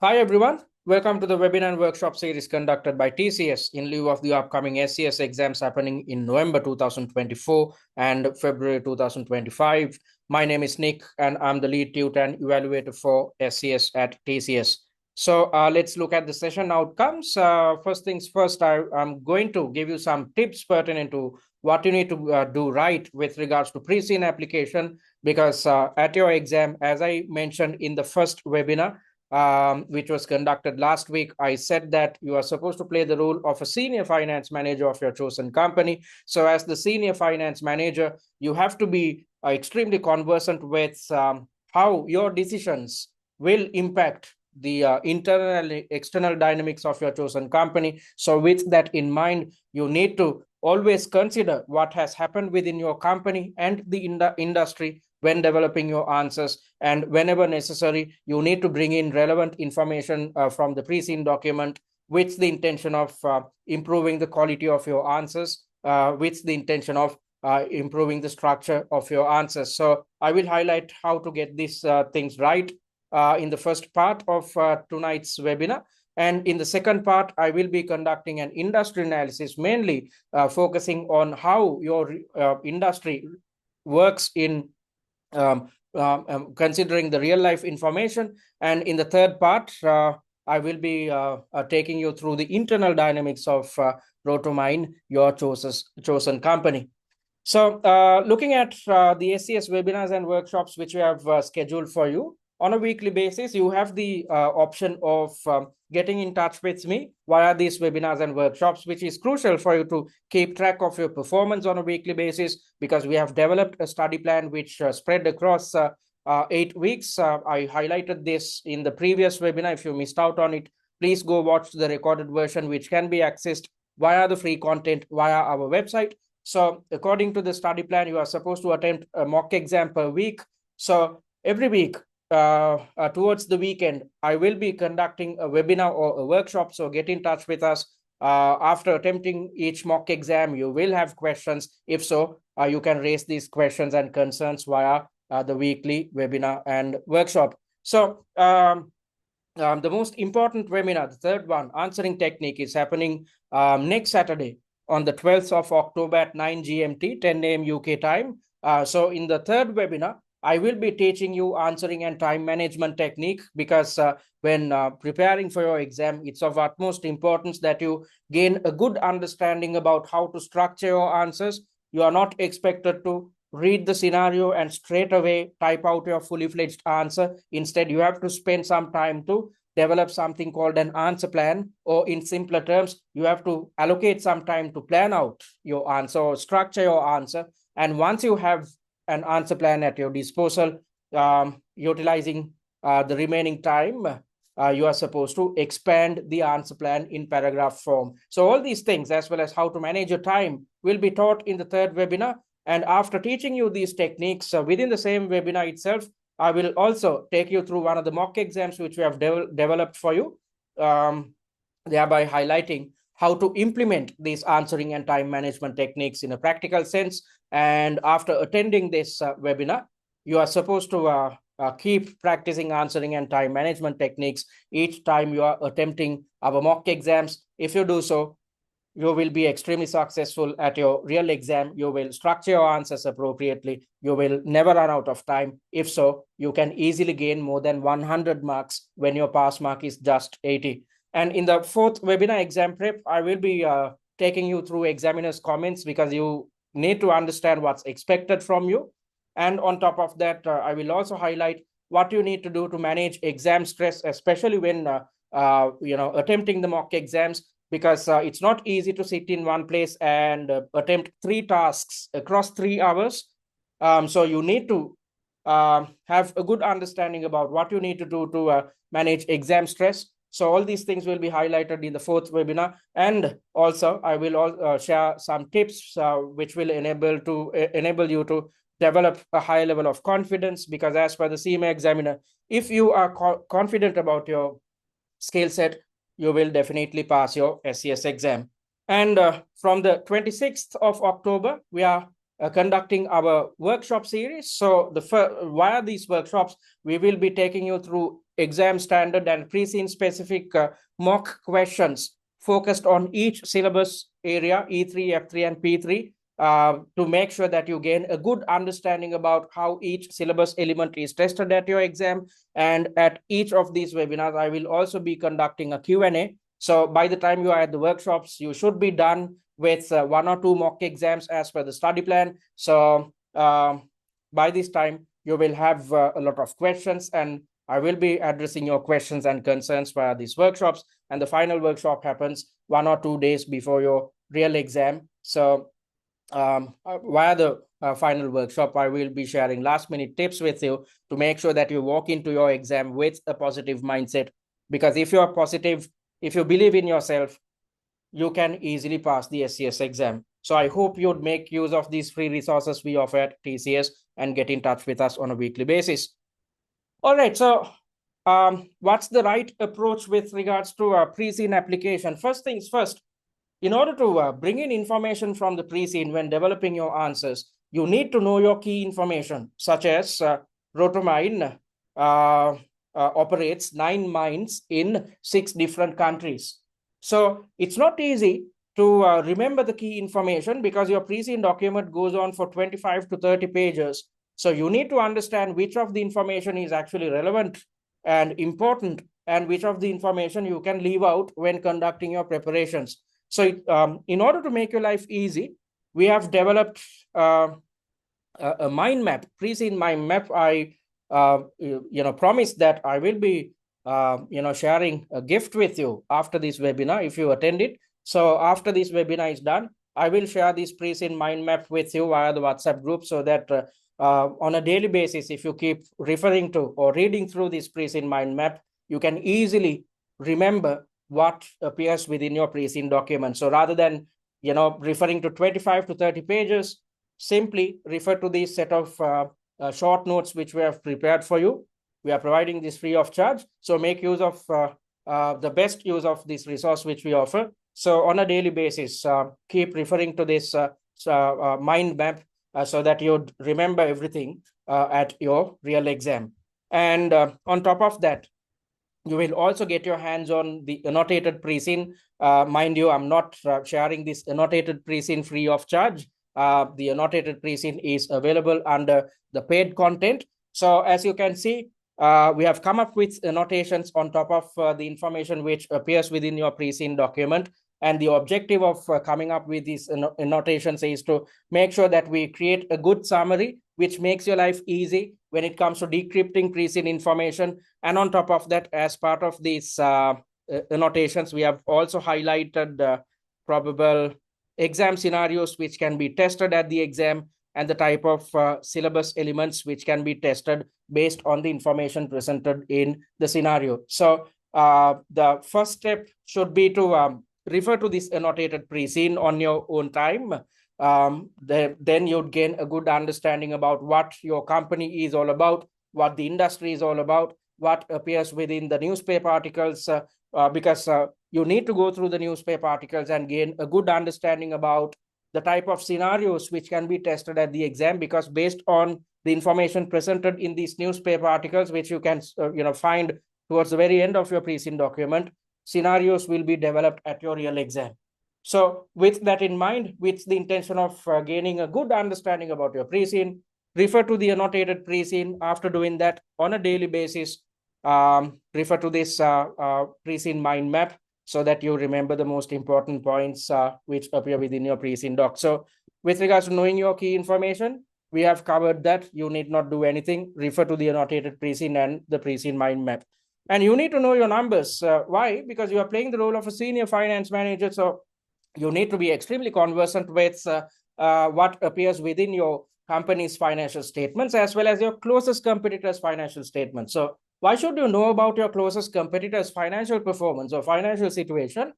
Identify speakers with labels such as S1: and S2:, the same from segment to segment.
S1: Hi everyone, welcome to the webinar and workshop series conducted by TCS in lieu of the upcoming SCS exams happening in November 2024 and February 2025. My name is Nick and I'm the lead tutor and evaluator for SCS at TCS. So let's look at the session outcomes. First things first, I'm going to give you some tips pertinent to what you need to do right with regards to Preseen application, because at your exam, as I mentioned in the first webinar, which was conducted last week, I said that you are supposed to play the role of a senior finance manager of your chosen company. So as the senior finance manager, you have to be extremely conversant with how your decisions will impact the internal and external dynamics of your chosen company. So with that in mind, you need to always consider what has happened within your company and the industry when developing your answers, and whenever necessary you need to bring in relevant information from the Preseen document with the intention of improving the quality of your answers, with the intention of improving the structure of your answers. So I will highlight how to get these things right in the first part of tonight's webinar. And in the second part, I will be conducting an industry analysis, mainly focusing on how your industry works in considering the real life information. And in the third part, I will be taking you through the internal dynamics of Rotomyne, your chosen company. So looking at the SCS webinars and workshops which we have scheduled for you on a weekly basis, you have the option of getting in touch with me via these webinars and workshops, which is crucial for you to keep track of your performance on a weekly basis, because we have developed a study plan which spread across 8 weeks. I highlighted this in the previous webinar. If you missed out on it, please go watch the recorded version, which can be accessed via the free content via our website. So according to the study plan, you are supposed to attempt a mock exam per week. So every week, towards the weekend, I will be conducting a webinar or a workshop. So get in touch with us. After attempting each mock exam, you will have questions. If so, you can raise these questions and concerns via the weekly webinar and workshop. So the most important webinar, the third one, answering technique, is happening next Saturday on the 12th of October at 9 GMT, 10 a.m. UK time. So in the third webinar, I will be teaching you answering and time management technique, because when preparing for your exam, it's of utmost importance that you gain a good understanding about how to structure your answers. You are not expected to read the scenario and straight away type out your fully fledged answer. Instead, you have to spend some time to develop something called an answer plan, or in simpler terms, you have to allocate some time to plan out your answer or structure your answer. And once you have an answer plan at your disposal, utilizing the remaining time, you are supposed to expand the answer plan in paragraph form. So all these things, as well as how to manage your time, will be taught in the third webinar. And after teaching you these techniques within the same webinar itself, I will also take you through one of the mock exams which we have developed for you, thereby highlighting how to implement these answering and time management techniques in a practical sense. And after attending this webinar, you are supposed to keep practicing answering and time management techniques each time you are attempting our mock exams. If you do so, you will be extremely successful at your real exam. You will structure your answers appropriately. You will never run out of time. If so, you can easily gain more than 100 marks when your pass mark is just 80. And in the fourth webinar exam prep, I will be taking you through examiner's comments, because you need to understand what's expected from you. And on top of that, I will also highlight what you need to do to manage exam stress, especially when attempting the mock exams, because it's not easy to sit in one place and attempt 3 tasks across 3 hours. So you need to have a good understanding about what you need to do to manage exam stress. So all these things will be highlighted in the fourth webinar. And also I will share some tips which will enable you to develop a high level of confidence, because as per the CIMA examiner, if you are confident about your skill set, you will definitely pass your SCS exam. And from the 26th of October, we are conducting our workshop series. So via these workshops, we will be taking you through exam standard and Preseen specific mock questions focused on each syllabus area, E3, F3, and P3, to make sure that you gain a good understanding about how each syllabus element is tested at your exam. And at each of these webinars, I will also be conducting a Q&A. So by the time you are at the workshops, you should be done with 1 or 2 mock exams as per the study plan. So by this time, you will have a lot of questions, and I will be addressing your questions and concerns via these workshops. And the final workshop happens 1 or 2 days before your real exam. So via the final workshop, I will be sharing last-minute tips with you to make sure that you walk into your exam with a positive mindset. Because if you are positive, if you believe in yourself, you can easily pass the SCS exam. So I hope you'd make use of these free resources we offer at TCS and get in touch with us on a weekly basis. All right, so what's the right approach with regards to a Preseen application? First things first, in order to bring in information from the Preseen when developing your answers, you need to know your key information, such as Rotomyne operates 9 mines in 6 different countries. So it's not easy to remember the key information because your Preseen document goes on for 25 to 30 pages. So you need to understand which of the information is actually relevant and important, and which of the information you can leave out when conducting your preparations. So in order to make your life easy, we have developed a mind map, Preseen mind map. I promise that I will be sharing a gift with you after this webinar if you attend it. So after this webinar is done, I will share this Preseen mind map with you via the WhatsApp group, so that on a daily basis, if you keep referring to or reading through this Preseen mind map, you can easily remember what appears within your Preseen document. So rather than referring to 25 to 30 pages, simply refer to this set of short notes which we have prepared for you. We are providing this free of charge. So make use of the best use of this resource which we offer. So on a daily basis, keep referring to this mind map so that you'd remember everything at your real exam. And on top of that, you will also get your hands on the annotated Preseen. Mind you, I'm not sharing this annotated Preseen free of charge. The annotated Preseen is available under the paid content. So as you can see, we have come up with annotations on top of the information which appears within your Preseen document. And the objective of coming up with these annotations is to make sure that we create a good summary which makes your life easy when it comes to decrypting Preseen information. And on top of that, as part of these annotations, we have also highlighted probable exam scenarios which can be tested at the exam, and the type of syllabus elements which can be tested based on the information presented in the scenario. So the first step should be to refer to this annotated Preseen on your own time. Then you'd gain a good understanding about what your company is all about, what the industry is all about, what appears within the newspaper articles, because you need to go through the newspaper articles and gain a good understanding about the type of scenarios which can be tested at the exam, because based on the information presented in these newspaper articles, which you can find towards the very end of your Preseen document, scenarios will be developed at your real exam. So with that in mind, with the intention of gaining a good understanding about your Preseen, refer to the annotated Preseen. After doing that on a daily basis, refer to this Preseen mind map so that you remember the most important points which appear within your Preseen doc. So with regards to knowing your key information, we have covered that. You need not do anything. Refer to the annotated Preseen and the Preseen mind map. And you need to know your numbers. Why? Because you are playing the role of a senior finance manager. So you need to be extremely conversant with what appears within your company's financial statements, as well as your closest competitors' financial statements. So why should you know about your closest competitors' financial performance or financial situation,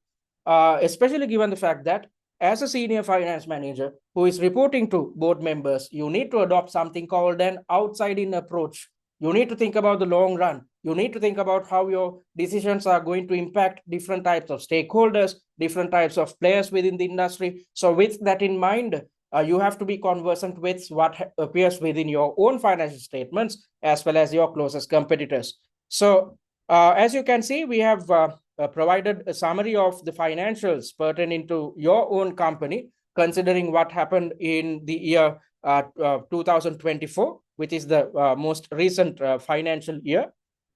S1: especially given the fact that as a senior finance manager who is reporting to board members, you need to adopt something called an outside-in approach. You need to think about the long run. You need to think about how your decisions are going to impact different types of stakeholders, different types of players within the industry. So with that in mind, you have to be conversant with what appears within your own financial statements as well as your closest competitors. So as you can see, we have provided a summary of the financials pertaining to your own company, considering what happened in the year 2024, which is the most recent financial year.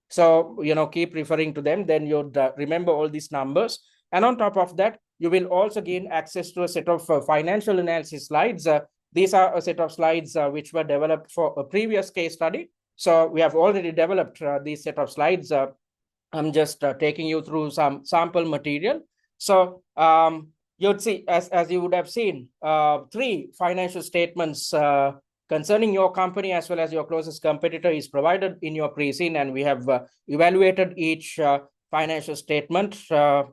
S1: So, keep referring to them, then you'd remember all these numbers. And on top of that, you will also gain access to a set of financial analysis slides. These are a set of slides which were developed for a previous case study. So we have already developed these set of slides. I'm just taking you through some sample material. So you'd see, as you would have seen, 3 financial statements concerning your company as well as your closest competitor is provided in your Preseen, and we have evaluated each financial statement,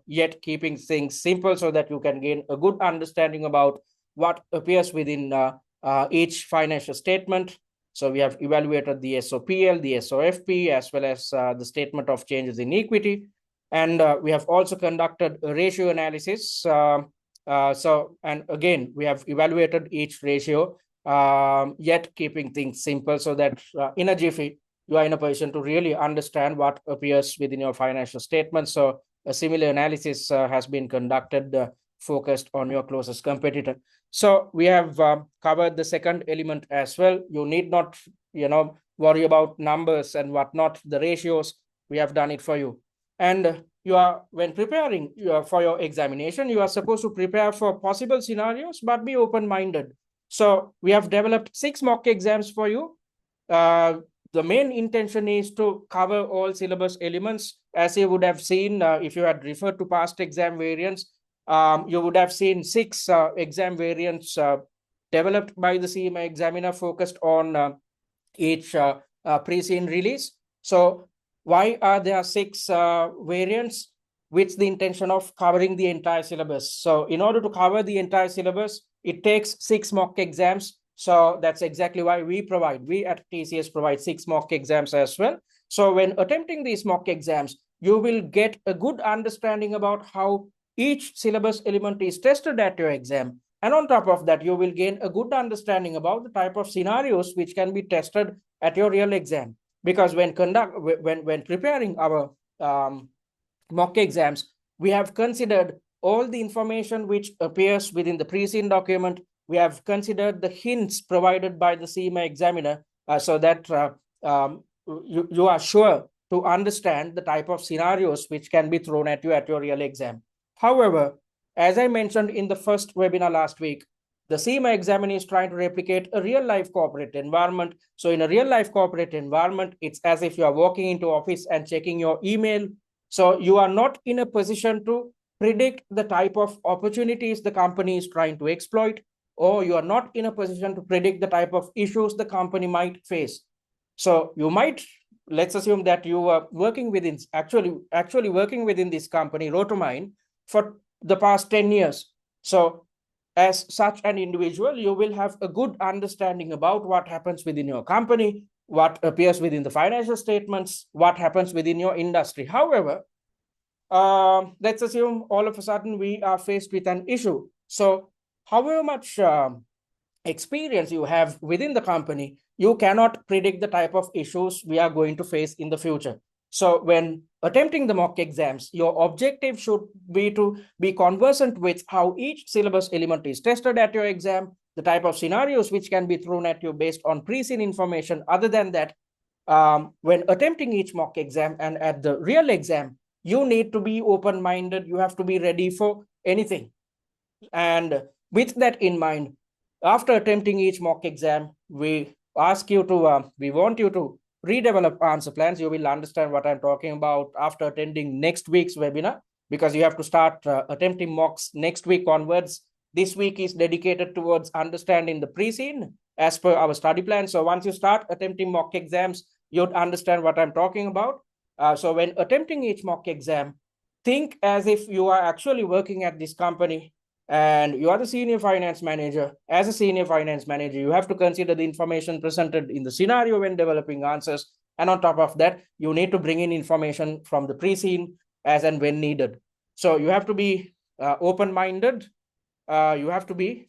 S1: yet keeping things simple so that you can gain a good understanding about what appears within each financial statement. So we have evaluated the SOPL, the SOFP, as well as the statement of changes in equity. And we have also conducted a ratio analysis. And again, we have evaluated each ratio, yet keeping things simple so that in a jiffy, you are in a position to really understand what appears within your financial statement. So a similar analysis has been conducted focused on your closest competitor. So we have covered the second element as well. You need not, worry about numbers and whatnot, the ratios. We have done it for you. And when preparing for your examination, you are supposed to prepare for possible scenarios, but be open-minded. So we have developed 6 mock exams for you. The main intention is to cover all syllabus elements. As you would have seen, if you had referred to past exam variants, you would have seen 6 exam variants developed by the CIMA examiner focused on each Preseen release. So why are there 6 variants with the intention of covering the entire syllabus? So in order to cover the entire syllabus, it takes 6 mock exams. So that's exactly why we at TCS provide 6 mock exams as well. So when attempting these mock exams, you will get a good understanding about how each syllabus element is tested at your exam. And on top of that, you will gain a good understanding about the type of scenarios which can be tested at your real exam. Because when preparing our mock exams, we have considered all the information which appears within the Preseen document. We have considered the hints provided by the CIMA examiner so that you are sure to understand the type of scenarios which can be thrown at you at your real exam. However, as I mentioned in the first webinar last week, the CIMA examiner is trying to replicate a real-life corporate environment. So in a real-life corporate environment, it's as if you are walking into office and checking your email. So you are not in a position to predict the type of opportunities the company is trying to exploit, or you are not in a position to predict the type of issues the company might face. So you might, let's assume that you are working within, actually working within this company, Rotomyne, for the past 10 years. So as such an individual, you will have a good understanding about what happens within your company, what appears within the financial statements, what happens within your industry. However, let's assume all of a sudden we are faced with an issue. So however much experience you have within the company, you cannot predict the type of issues we are going to face in the future. So when attempting the mock exams, your objective should be to be conversant with how each syllabus element is tested at your exam, the type of scenarios which can be thrown at you based on Preseen information. Other than that, when attempting each mock exam and at the real exam, you need to be open-minded. You have to be ready for anything. And with that in mind, after attempting each mock exam, we want you to redevelop answer plans. You will understand what I'm talking about after attending next week's webinar, because you have to start attempting mocks next week onwards. This week is dedicated towards understanding the Preseen as per our study plan. So once you start attempting mock exams, you'd understand what I'm talking about. So when attempting each mock exam, think as if you are actually working at this company and you are the senior finance manager. As a senior finance manager, you have to consider the information presented in the scenario when developing answers. And on top of that, you need to bring in information from the Preseen as and when needed. So you have to be open-minded. you have to be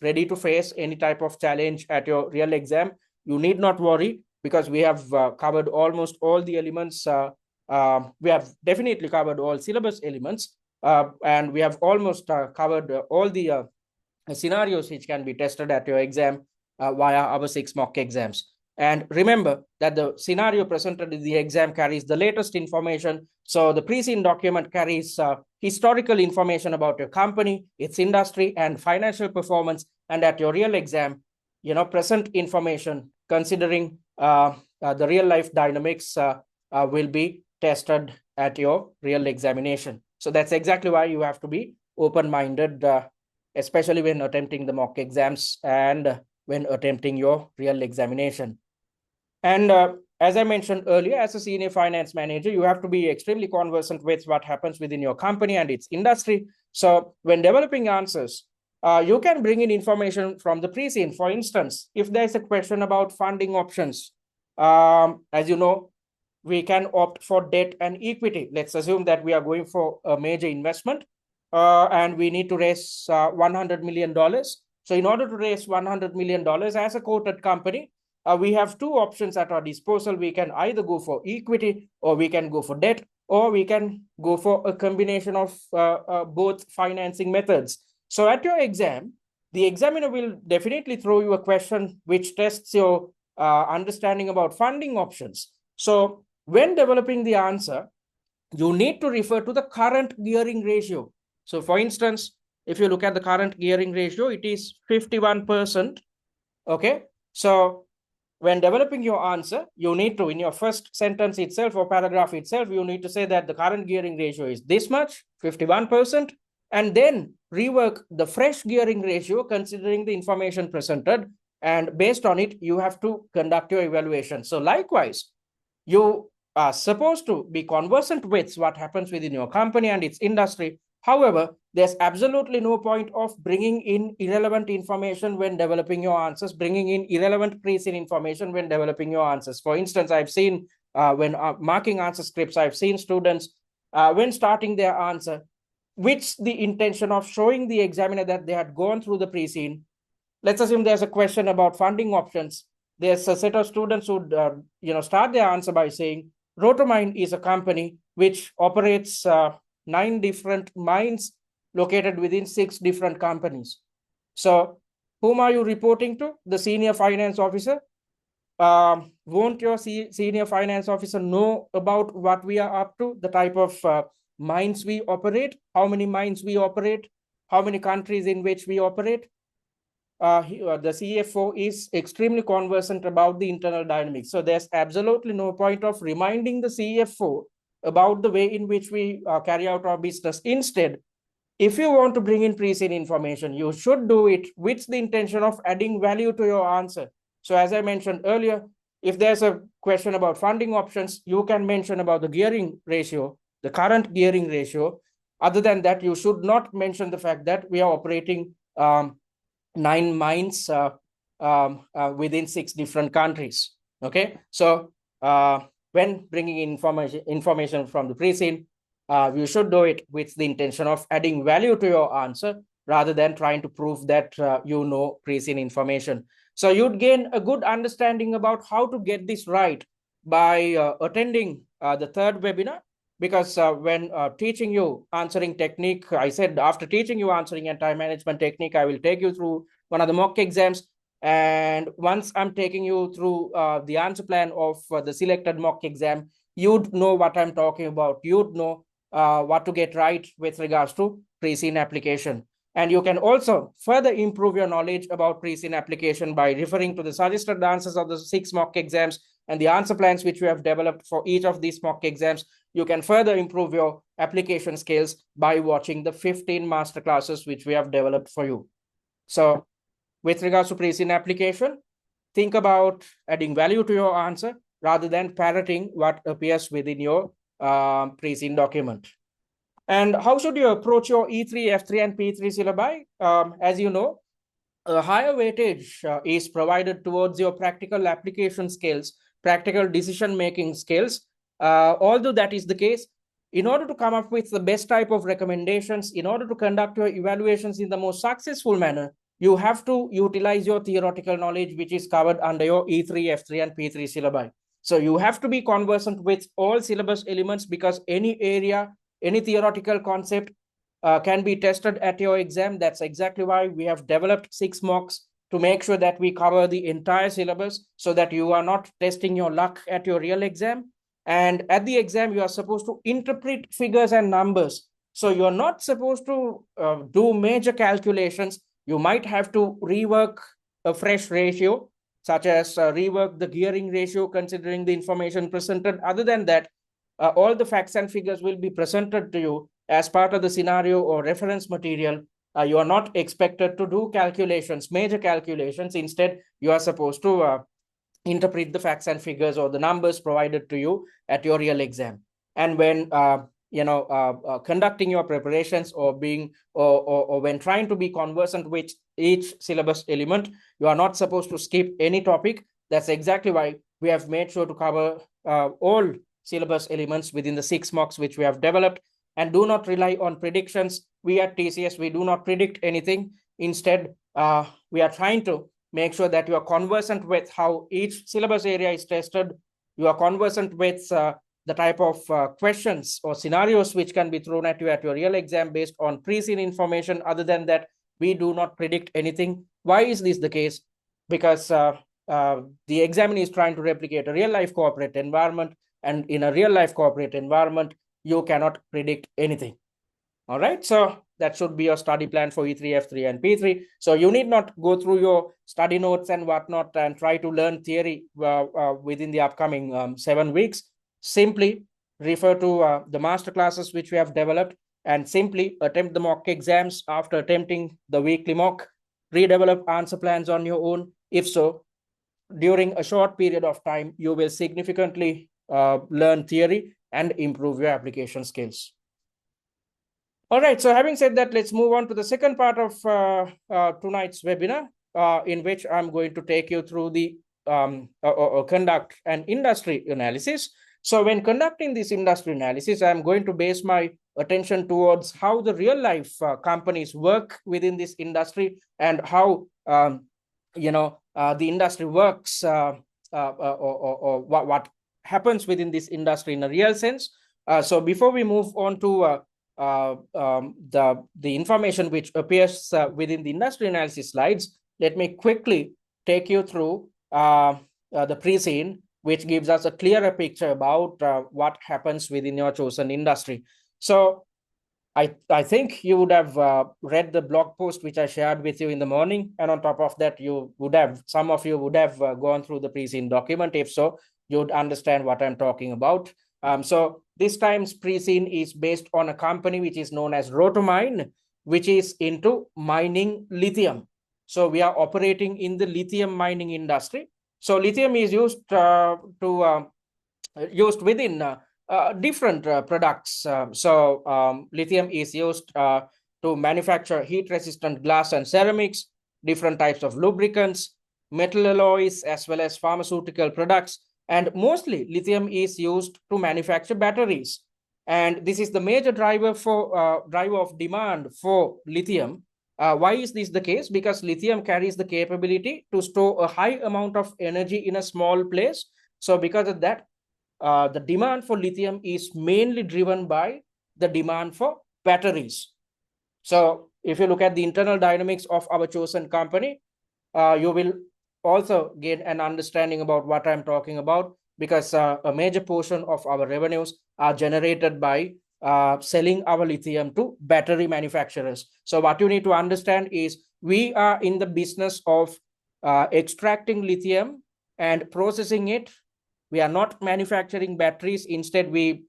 S1: ready to face any type of challenge at your real exam. You need not worry, because we have covered almost all the elements. We have definitely covered all syllabus elements, and we have almost covered all the scenarios which can be tested at your exam via our 6 mock exams. And remember that the scenario presented in the exam carries the latest information. So the Preseen document carries historical information about your company, its industry, and financial performance. And at your real exam, present information considering the real life dynamics will be tested at your real examination. So that's exactly why you have to be open-minded, especially when attempting the mock exams and when attempting your real examination. And as I mentioned earlier, as a senior finance manager, you have to be extremely conversant with what happens within your company and its industry. So when developing answers, you can bring in information from the Preseen. For instance, if there's a question about funding options, as you know, we can opt for debt and equity. Let's assume that we are going for a major investment and we need to raise $100 million. So in order to raise $100 million as a quoted company, we have two options at our disposal. We can either go for equity, or we can go for debt, or we can go for a combination of both financing methods. So at your exam, the examiner will definitely throw you a question which tests your understanding about funding options. So when developing the answer, you need to refer to the current gearing ratio. So for instance, if you look at the current gearing ratio, it is 51%. Okay. So when developing your answer, you need to, in your first sentence itself or paragraph itself, you need to say that the current gearing ratio is this much, 51%, and then rework the fresh gearing ratio considering the information presented. And based on it, you have to conduct your evaluation. So likewise, you are supposed to be conversant with what happens within your company and its industry. However, there's absolutely no point of bringing in irrelevant information when developing your answers, bringing in irrelevant Preseen information when developing your answers. For instance, I've seen when marking answer scripts, I've seen students when starting their answer, with the intention of showing the examiner that they had gone through the Preseen. Let's assume there's a question about funding options. There's a set of students who start their answer by saying, Rotomyne is a company which operates 9 different mines located within 6 different companies. So whom are you reporting to? The senior finance officer. Won't your senior finance officer know about what we are up to, the type of mines we operate, how many mines we operate, how many countries in which we operate? The CFO is extremely conversant about the internal dynamics. So there's absolutely no point of reminding the CFO about the way in which we carry out our business. Instead, if you want to bring in Preseen information, you should do it with the intention of adding value to your answer. So as I mentioned earlier, if there's a question about funding options, you can mention about the gearing ratio, the current gearing ratio. Other than that, you should not mention the fact that we are operating 9 mines within 6 different countries. Okay, so when bringing in information from the Preseen, you should do it with the intention of adding value to your answer rather than trying to prove that you know Preseen information. So you'd gain a good understanding about how to get this right by attending the 3rd webinar. Because when teaching you answering technique, I said after teaching you answering and time management technique, I will take you through one of the mock exams. And once I'm taking you through the answer plan of the selected mock exam, you'd know what I'm talking about. You'd know what to get right with regards to Preseen application. And you can also further improve your knowledge about Preseen application by referring to the suggested answers of the 6 mock exams and the answer plans which we have developed for each of these mock exams. You can further improve your application skills by watching the 15 masterclasses which we have developed for you. So with regards to Preseen application, think about adding value to your answer rather than parroting what appears within your Preseen document. And how should you approach your E3, F3, and P3 syllabi? As you know, a higher weightage is provided towards your practical application skills, practical decision-making skills. Although that is the case, in order to come up with the best type of recommendations, in order to conduct your evaluations in the most successful manner, you have to utilize your theoretical knowledge, which is covered under your E3, F3, and P3 syllabi. So you have to be conversant with all syllabus elements, because any area, any theoretical concept can be tested at your exam. That's exactly why we have developed 6 mocks to make sure that we cover the entire syllabus, so that you are not testing your luck at your real exam. And at the exam, you are supposed to interpret figures and numbers. So you're not supposed to do major calculations. You might have to rework a fresh ratio, such as rework the gearing ratio considering the information presented. Other than that, all the facts and figures will be presented to you as part of the scenario or reference material. You are not expected to do calculations, major calculations. Instead, you are supposed to interpret the facts and figures or the numbers provided to you at your real exam. And when conducting your preparations, or when trying to be conversant with each syllabus element, you are not supposed to skip any topic. That's exactly why we have made sure to cover all syllabus elements within the 6 mocks which we have developed. And do not rely on predictions. We at TCS, we do not predict anything. Instead, we are trying to make sure that you are conversant with how each syllabus area is tested. You are conversant with the type of questions or scenarios which can be thrown at you at your real exam based on pre-seen information. Other than that, we do not predict anything. Why is this the case? Because the examiner is trying to replicate a real-life corporate environment, and in a real-life corporate environment, you cannot predict anything. All right, so that should be your study plan for E3, F3, and P3. So you need not go through your study notes and whatnot and try to learn theory within the upcoming 7 weeks. Simply refer to the master classes which we have developed, and simply attempt the mock exams. After attempting the weekly mock, redevelop answer plans on your own. If so, during a short period of time, you will significantly learn theory and improve your application skills. All right, so having said that, let's move on to the second part of tonight's webinar, in which I'm going to take you through the conduct an industry analysis. So when conducting this industry analysis, I'm going to base my attention towards how the real life companies work within this industry, and how the industry works, or what happens within this industry in a real sense. So before we move on to the information which appears within the industry analysis slides, let me quickly take you through the pre-scene, which gives us a clearer picture about what happens within your chosen industry. So I think you would have read the blog post which I shared with you in the morning, and on top of that, some of you would have gone through the pre-scene document. If so, you'd understand what I'm talking about. So this time's pre-scene is based on a company which is known as Rotomyne, which is into mining lithium. So we are operating in the lithium mining industry. So lithium is used used within different products. Lithium is used to manufacture heat-resistant glass and ceramics, different types of lubricants, metal alloys, as well as pharmaceutical products. And mostly lithium is used to manufacture batteries. And this is the major driver of demand for lithium. Why is this the case? Because lithium carries the capability to store a high amount of energy in a small place. So because of that, the demand for lithium is mainly driven by the demand for batteries. So if you look at the internal dynamics of our chosen company, you will also gain an understanding about what I'm talking about, because a major portion of our revenues are generated by selling our lithium to battery manufacturers. So what you need to understand is we are in the business of extracting lithium and processing it. We are not manufacturing batteries. Instead, we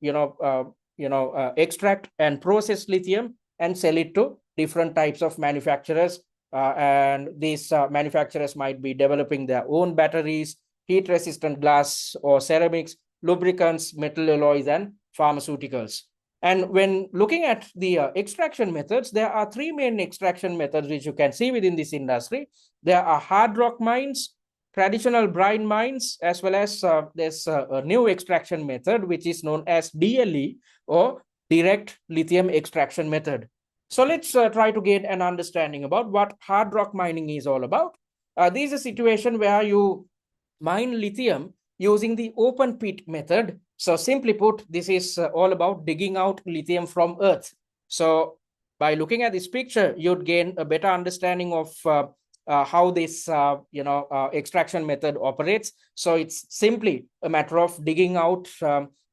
S1: extract and process lithium and sell it to different types of manufacturers. And these manufacturers might be developing their own batteries, heat-resistant glass or ceramics, lubricants, metal alloys, and pharmaceuticals. And when looking at the extraction methods, there are 3 main extraction methods which you can see within this industry. There are hard rock mines, traditional brine mines, as well as there's a new extraction method which is known as DLE, or direct lithium extraction method. So let's try to get an understanding about what hard rock mining is all about. This is a situation where you mine lithium using the open pit method. So simply put, this is all about digging out lithium from earth. So by looking at this picture, you'd gain a better understanding of how this extraction method operates. So it's simply a matter of digging out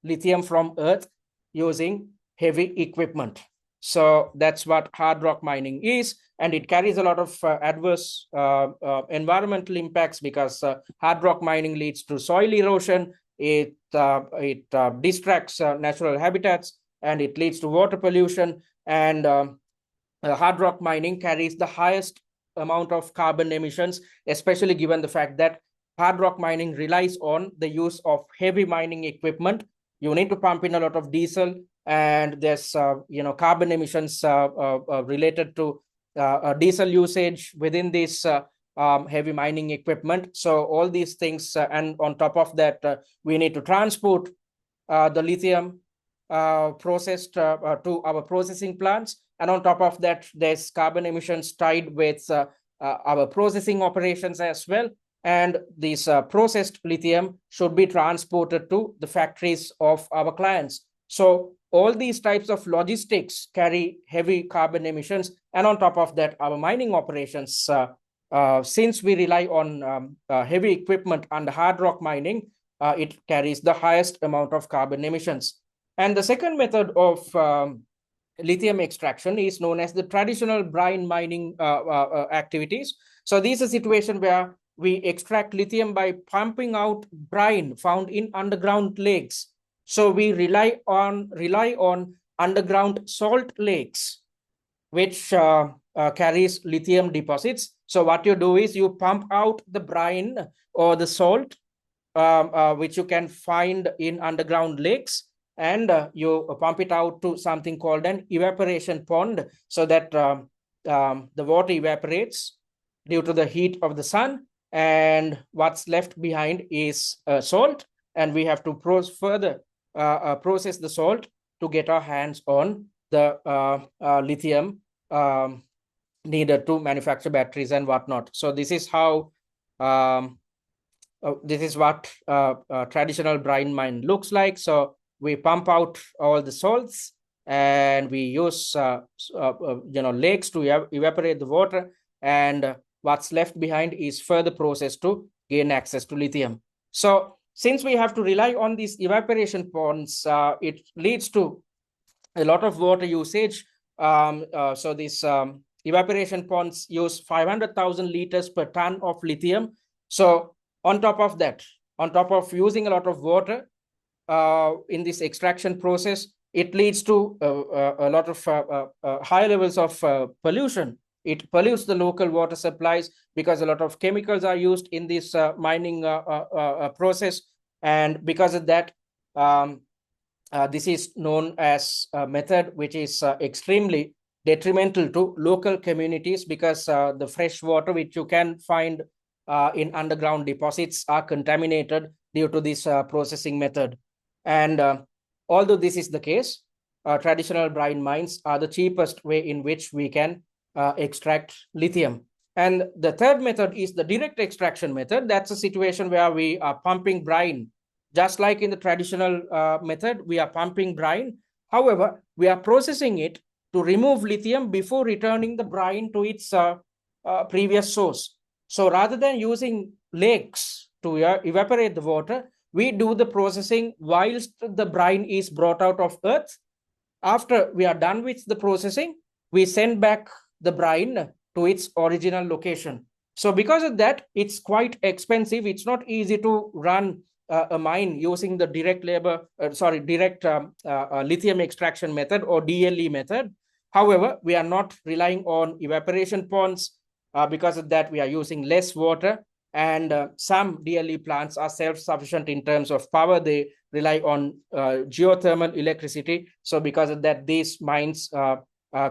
S1: lithium from earth using heavy equipment. So that's what hard rock mining is, and it carries a lot of adverse environmental impacts because hard rock mining leads to soil erosion. It distracts natural habitats, and it leads to water pollution. And hard rock mining carries the highest amount of carbon emissions, especially given the fact that hard rock mining relies on the use of heavy mining equipment. You need to pump in a lot of diesel, and there's carbon emissions related to diesel usage within this heavy mining equipment. So all these things, and on top of that, we need to transport the lithium processed to our processing plants. And on top of that, there's carbon emissions tied with our processing operations as well. And this processed lithium should be transported to the factories of our clients. So all these types of logistics carry heavy carbon emissions. And on top of that, our mining operations, since we rely on heavy equipment and hard rock mining, it carries the highest amount of carbon emissions. And the second method of lithium extraction is known as the traditional brine mining activities. So this is a situation where we extract lithium by pumping out brine found in underground lakes. So we rely on underground salt lakes, which carries lithium deposits. So what you do is you pump out the brine or the salt, which you can find in underground lakes, and you pump it out to something called an evaporation pond, so that the water evaporates due to the heat of the sun, and what's left behind is salt, and we have to further process the salt to get our hands on the lithium needed to manufacture batteries and whatnot. So this is how this is what traditional brine mine looks like. So we pump out all the salts, and we use lakes to evaporate the water, and what's left behind is further processed to gain access to lithium. So since we have to rely on these evaporation ponds, it leads to a lot of water usage. So these evaporation ponds use 500,000 liters per ton of lithium. So on top of that, on top of using a lot of water in this extraction process, it leads to a lot of high levels of pollution. It pollutes the local water supplies because a lot of chemicals are used in this mining process. And because of that, this is known as a method which is extremely detrimental to local communities, because the fresh water which you can find in underground deposits are contaminated due to this processing method. And although this is the case, traditional brine mines are the cheapest way in which we can extract lithium. And the third method is the direct extraction method. That's a situation where we are pumping brine. Just like in the traditional method, we are pumping brine. However, we are processing it to remove lithium before returning the brine to its previous source. So rather than using lakes to evaporate the water, we do the processing whilst the brine is brought out of earth. After we are done with the processing, we send back the brine to its original location. So because of that, it's quite expensive. It's not easy to run a mine using the direct lithium extraction method, or DLE method. However, we are not relying on evaporation ponds. Because of that, we are using less water, and some DLE plants are self-sufficient in terms of power. They rely on geothermal electricity. So because of that, these mines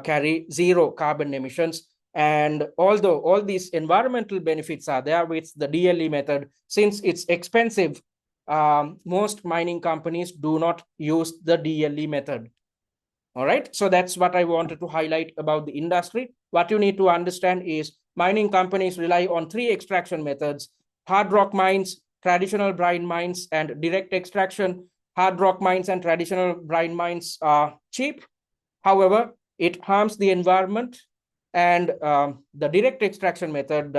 S1: carry zero carbon emissions. And although all these environmental benefits are there with the DLE method, since it's expensive, most mining companies do not use the DLE method. All right. So that's what I wanted to highlight about the industry. What you need to understand is mining companies rely on three extraction methods: hard rock mines, traditional brine mines, and direct extraction. Hard rock mines and traditional brine mines are cheap. However, it harms the environment, and the direct extraction method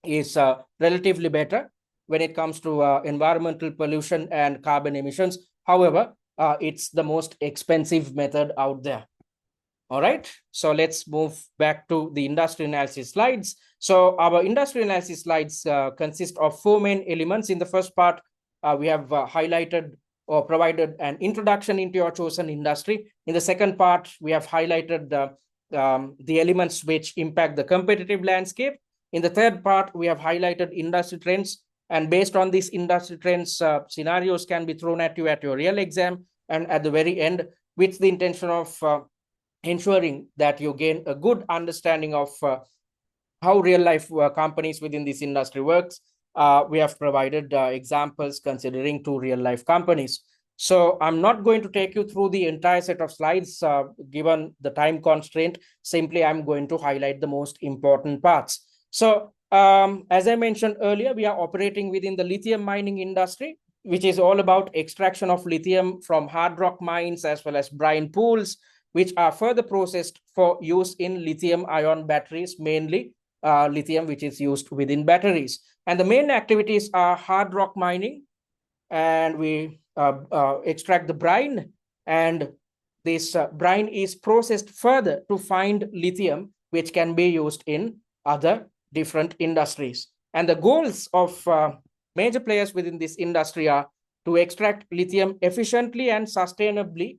S1: is relatively better when it comes to environmental pollution and carbon emissions. However, it's the most expensive method out there. All right, so let's move back to the industry analysis slides. So our industry analysis slides consist of four main elements. In the first part, we have highlighted or provided an introduction into your chosen industry. In the second part, we have highlighted the elements which impact the competitive landscape. In the third part, we have highlighted industry trends, and based on these industry trends, scenarios can be thrown at you at your real exam, and at the very end, with the intention of ensuring that you gain a good understanding of how real life companies within this industry works. We have provided examples considering two real life companies. So I'm not going to take you through the entire set of slides given the time constraint. Simply, I'm going to highlight the most important parts. So as I mentioned earlier, we are operating within the lithium mining industry, which is all about extraction of lithium from hard rock mines as well as brine pools, which are further processed for use in lithium ion batteries, mainly lithium which is used within batteries. And the main activities are hard rock mining, and we extract the brine, and this brine is processed further to find lithium which can be used in other different industries. And the goals of major players within this industry are to extract lithium efficiently and sustainably,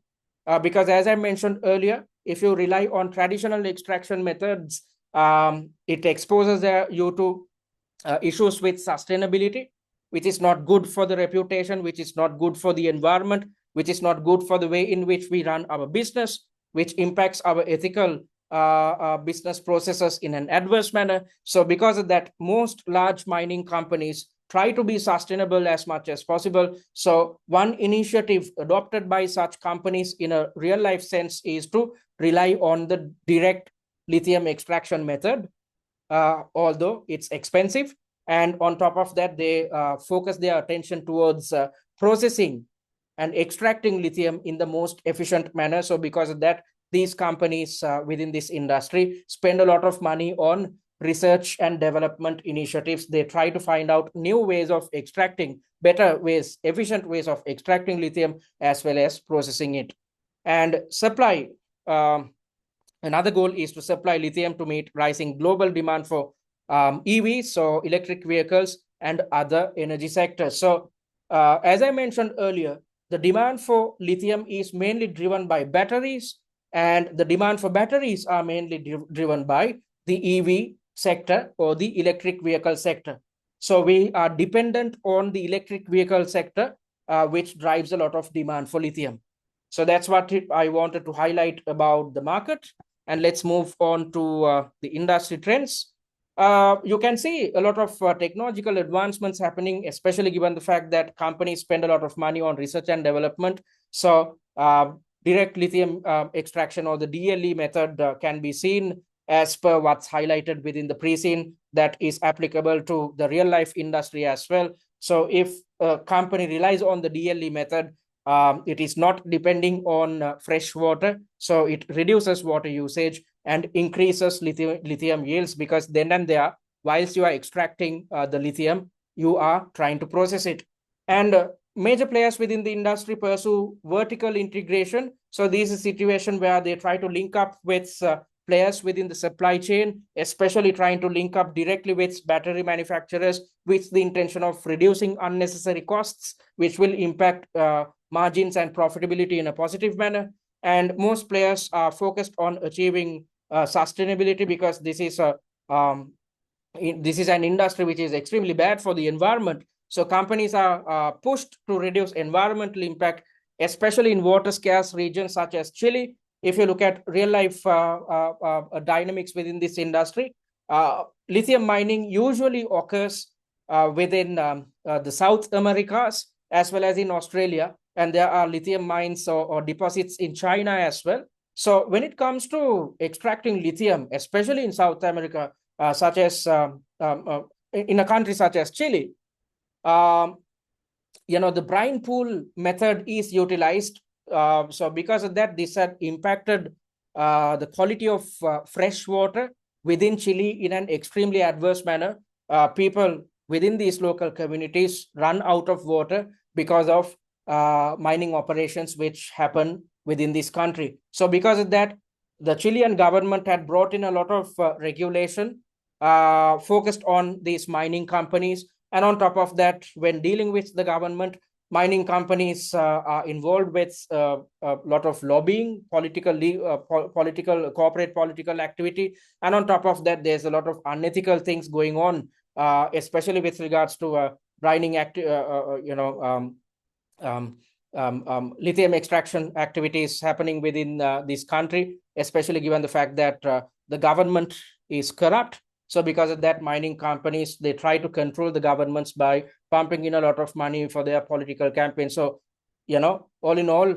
S1: because as I mentioned earlier, if you rely on traditional extraction methods, it exposes you to issues with sustainability, which is not good for the reputation, which is not good for the environment, which is not good for the way in which we run our business, which impacts our ethical business processes in an adverse manner. So because of that, most large mining companies try to be sustainable as much as possible. So one initiative adopted by such companies in a real life sense is to rely on the direct lithium extraction method, although it's expensive. And on top of that, they focus their attention towards processing and extracting lithium in the most efficient manner. So because of that, these companies within this industry spend a lot of money on research and development initiatives. They try to find out new ways of extracting, better ways, efficient ways of extracting lithium as well as processing it. And supply, another goal is to supply lithium to meet rising global demand for EVs, so electric vehicles, and other energy sectors. So as I mentioned earlier, the demand for lithium is mainly driven by batteries, and the demand for batteries are mainly driven by the EV sector or the electric vehicle sector. So we are dependent on the electric vehicle sector, which drives a lot of demand for lithium. So that's what I wanted to highlight about the market. And let's move on to the industry trends. You can see a lot of technological advancements happening, especially given the fact that companies spend a lot of money on research and development. So direct lithium extraction, or the DLE method, can be seen as per what's highlighted within the Preseen, that is applicable to the real life industry as well. So if a company relies on the DLE method, it is not depending on fresh water, so it reduces water usage and increases lithium yields, because then and there, whilst you are extracting the lithium, you are trying to process it. And major players within the industry pursue vertical integration. So this is a situation where they try to link up with players within the supply chain, especially trying to link up directly with battery manufacturers with the intention of reducing unnecessary costs, which will impact margins and profitability in a positive manner. And most players are focused on achieving sustainability, because this is an industry which is extremely bad for the environment. So companies are pushed to reduce environmental impact, especially in water scarce regions such as Chile. If you look at real life dynamics within this industry, lithium mining usually occurs within the South Americas as well as in Australia, and there are lithium mines or deposits in China as well. So when it comes to extracting lithium, especially in South America, such as in a country such as Chile, the brine pool method is utilized. So because of that, this had impacted the quality of fresh water within Chile in an extremely adverse manner. People within these local communities run out of water because of mining operations which happen within this country. So because of that, the Chilean government had brought in a lot of regulation focused on these mining companies. And on top of that, when dealing with the government, mining companies are involved with a lot of lobbying, corporate political activity. And on top of that, there's a lot of unethical things going on, especially with regards to mining lithium extraction activities happening within this country, especially given the fact that the government is corrupt. So because of that, mining companies, they try to control the governments by pumping in a lot of money for their political campaign. So, all in all,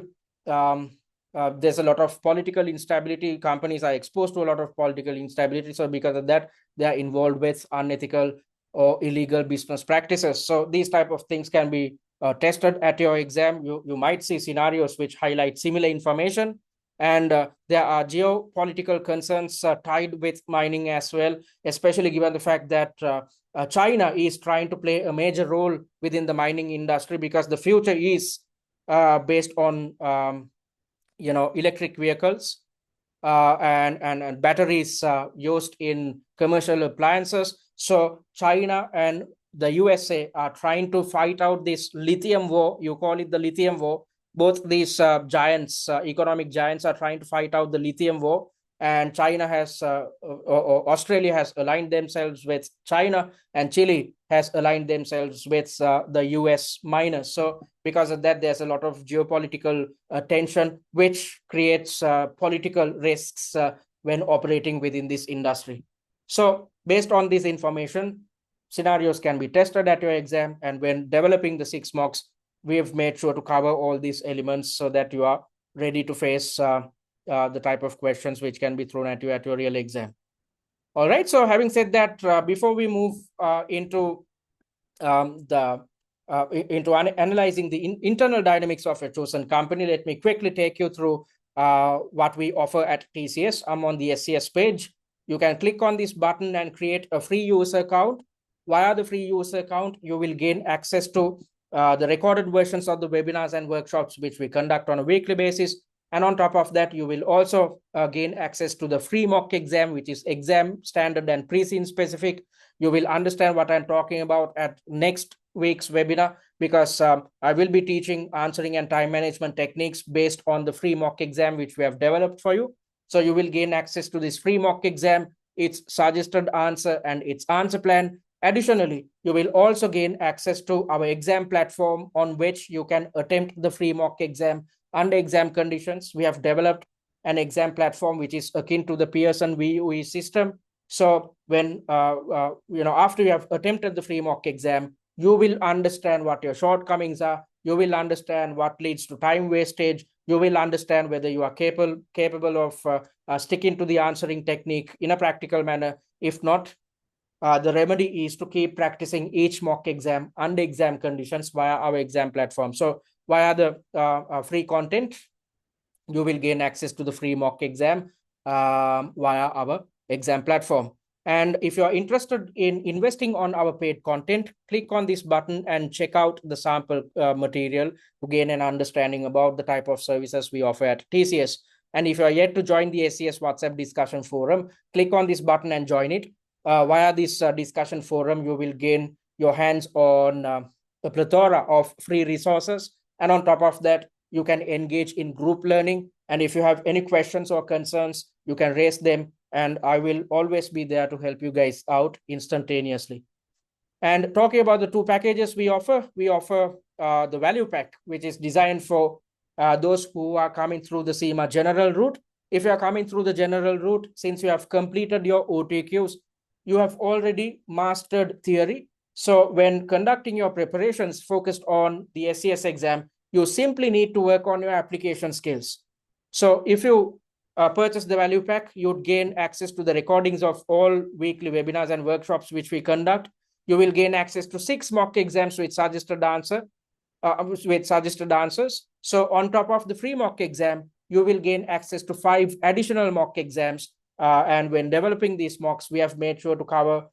S1: there's a lot of political instability. Companies are exposed to a lot of political instability. So because of that, they are involved with unethical or illegal business practices. So these type of things can be tested at your exam. You might see scenarios which highlight similar information. And there are geopolitical concerns tied with mining as well, especially given the fact that China is trying to play a major role within the mining industry, because the future is based on electric vehicles and batteries used in commercial appliances. So China and the USA are trying to fight out this lithium war. You call it the lithium war. Both these giants, economic giants, are trying to fight out the lithium war. And China has, Australia has aligned themselves with China, and Chile has aligned themselves with the US miners. So because of that, there's a lot of geopolitical tension, which creates political risks when operating within this industry. So based on this information, scenarios can be tested at your exam. And when developing the 6 mocks, we have made sure to cover all these elements so that you are ready to face the type of questions which can be thrown at you at your real exam. All right. So having said that, before we move into analyzing the internal dynamics of a chosen company, let me quickly take you through what we offer at TCS. I'm on the SCS page. You can click on this button and create a free user account. Via the free user account, you will gain access to the recorded versions of the webinars and workshops which we conduct on a weekly basis. And on top of that, you will also gain access to the free mock exam, which is exam standard and Preseen specific. You will understand what I'm talking about at next week's webinar, because I will be teaching answering and time management techniques based on the free mock exam which we have developed for you. So you will gain access to this free mock exam, its suggested answer and its answer plan. Additionally, you will also gain access to our exam platform on which you can attempt the free mock exam under exam conditions. We have developed an exam platform which is akin to the Pearson VUE system. So when, after you have attempted the free mock exam, you will understand what your shortcomings are. You will understand what leads to time wastage. You will understand whether you are capable of sticking to the answering technique in a practical manner. If not, the remedy is to keep practicing each mock exam under exam conditions via our exam platform. So via the free content, you will gain access to the free mock exam via our exam platform. And if you're interested in investing on our paid content, click on this button and check out the sample material to gain an understanding about the type of services we offer at TCS. And if you're yet to join the SCS WhatsApp discussion forum, click on this button and join it. Via this discussion forum, you will gain your hands on a plethora of free resources. And on top of that, you can engage in group learning. And if you have any questions or concerns, you can raise them, and I will always be there to help you guys out instantaneously. And talking about the 2 packages we offer the value pack, which is designed for those who are coming through the CIMA general route. If you are coming through the general route, since you have completed your OTQs, you have already mastered theory. So when conducting your preparations focused on the SCS exam, You simply need to work on your application skills. So if you purchase the value pack, you'd gain access to the recordings of all weekly webinars and workshops which we conduct. You will gain access to 6 mock exams with suggested answers. So on top of the free mock exam, you will gain access to 5 additional mock exams. And when developing these mocks, we have made sure to cover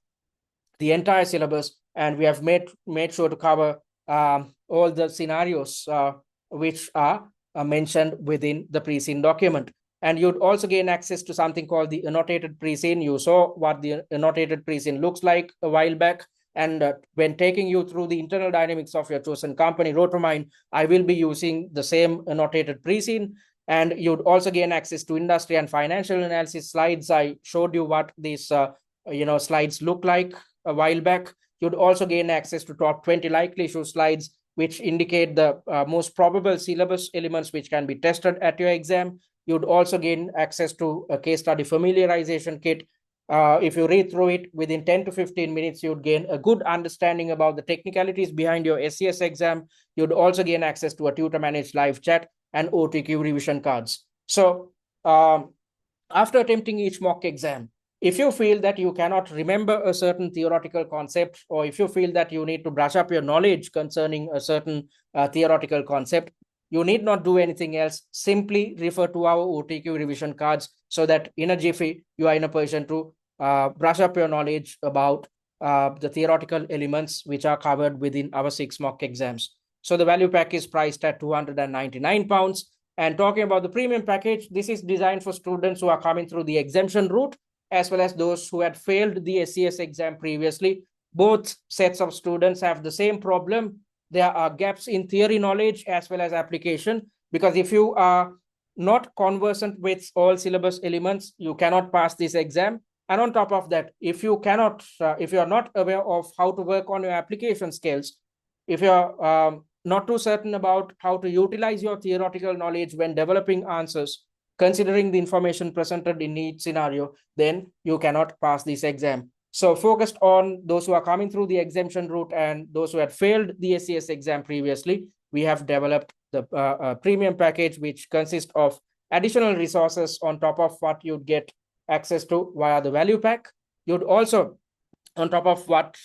S1: the entire syllabus, and we have made sure to cover all the scenarios which are mentioned within the Preseen document. And you'd also gain access to something called the annotated Preseen. You saw what the annotated Preseen looks like a while back. And when taking you through the internal dynamics of your chosen company, Rotomyne, I will be using the same annotated Preseen. And you'd also gain access to industry and financial analysis slides. I showed you what these slides look like a while back. You'd also gain access to top 20 likely issue slides, which indicate the most probable syllabus elements which can be tested at your exam. You'd also gain access to a case study familiarization kit. If you read through it within 10 to 15 minutes, you'd gain a good understanding about the technicalities behind your SCS exam. You'd also gain access to a tutor-managed live chat and OTQ revision cards. So after attempting each mock exam, if you feel that you cannot remember a certain theoretical concept, or if you feel that you need to brush up your knowledge concerning a certain theoretical concept, you need not do anything else. Simply refer to our OTQ revision cards so that in a jiffy, you are in a position to brush up your knowledge about the theoretical elements which are covered within our 6 mock exams. So the value pack is priced at £299. And talking about the premium package, this is designed for students who are coming through the exemption route, as well as those who had failed the SCS exam previously. Both sets of students have the same problem. There are gaps in theory knowledge as well as application, because if you are not conversant with all syllabus elements, you cannot pass this exam. And on top of that, if you are not aware of how to work on your application skills, if you're not too certain about how to utilize your theoretical knowledge when developing answers, considering the information presented in each scenario, then you cannot pass this exam. So focused on those who are coming through the exemption route and those who had failed the SCS exam previously, we have developed the premium package, which consists of additional resources on top of what you'd get access to via the value pack. You'd also, on top of what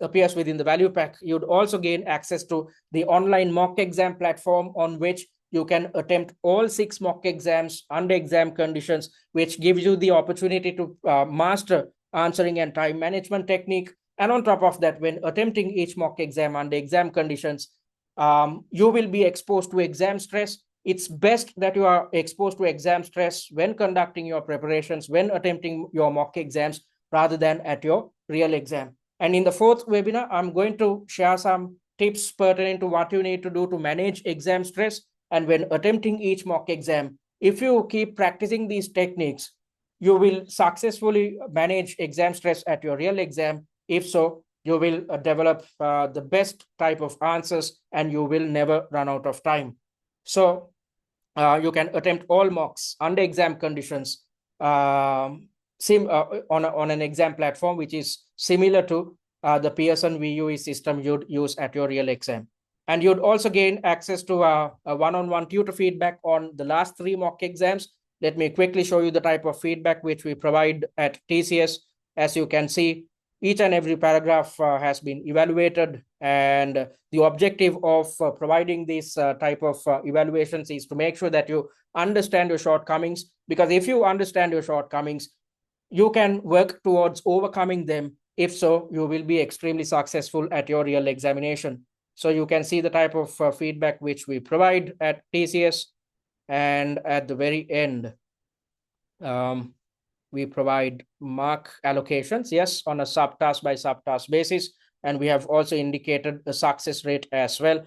S1: appears within the value pack, you'd also gain access to the online mock exam platform on which you can attempt all 6 mock exams under exam conditions, which gives you the opportunity to master answering and time management technique. And on top of that, when attempting each mock exam under exam conditions, you will be exposed to exam stress. It's best that you are exposed to exam stress when conducting your preparations, when attempting your mock exams, rather than at your real exam. And in the 4th webinar, I'm going to share some tips pertaining to what you need to do to manage exam stress. And when attempting each mock exam, if you keep practicing these techniques, you will successfully manage exam stress at your real exam. If so, you will develop the best type of answers and you will never run out of time. So you can attempt all mocks under exam conditions on an exam platform, which is similar to the Pearson VUE system you'd use at your real exam. And you'd also gain access to a one-on-one tutor feedback on the last 3 mock exams. Let me quickly show you the type of feedback which we provide at TCS. As you can see, each and every paragraph has been evaluated, and the objective of providing this type of evaluations is to make sure that you understand your shortcomings, because if you understand your shortcomings, you can work towards overcoming them. If so, you will be extremely successful at your real examination. So you can see the type of feedback which we provide at TCS. And at the very end, we provide mark allocations, yes, on a subtask by subtask basis. And we have also indicated the success rate as well,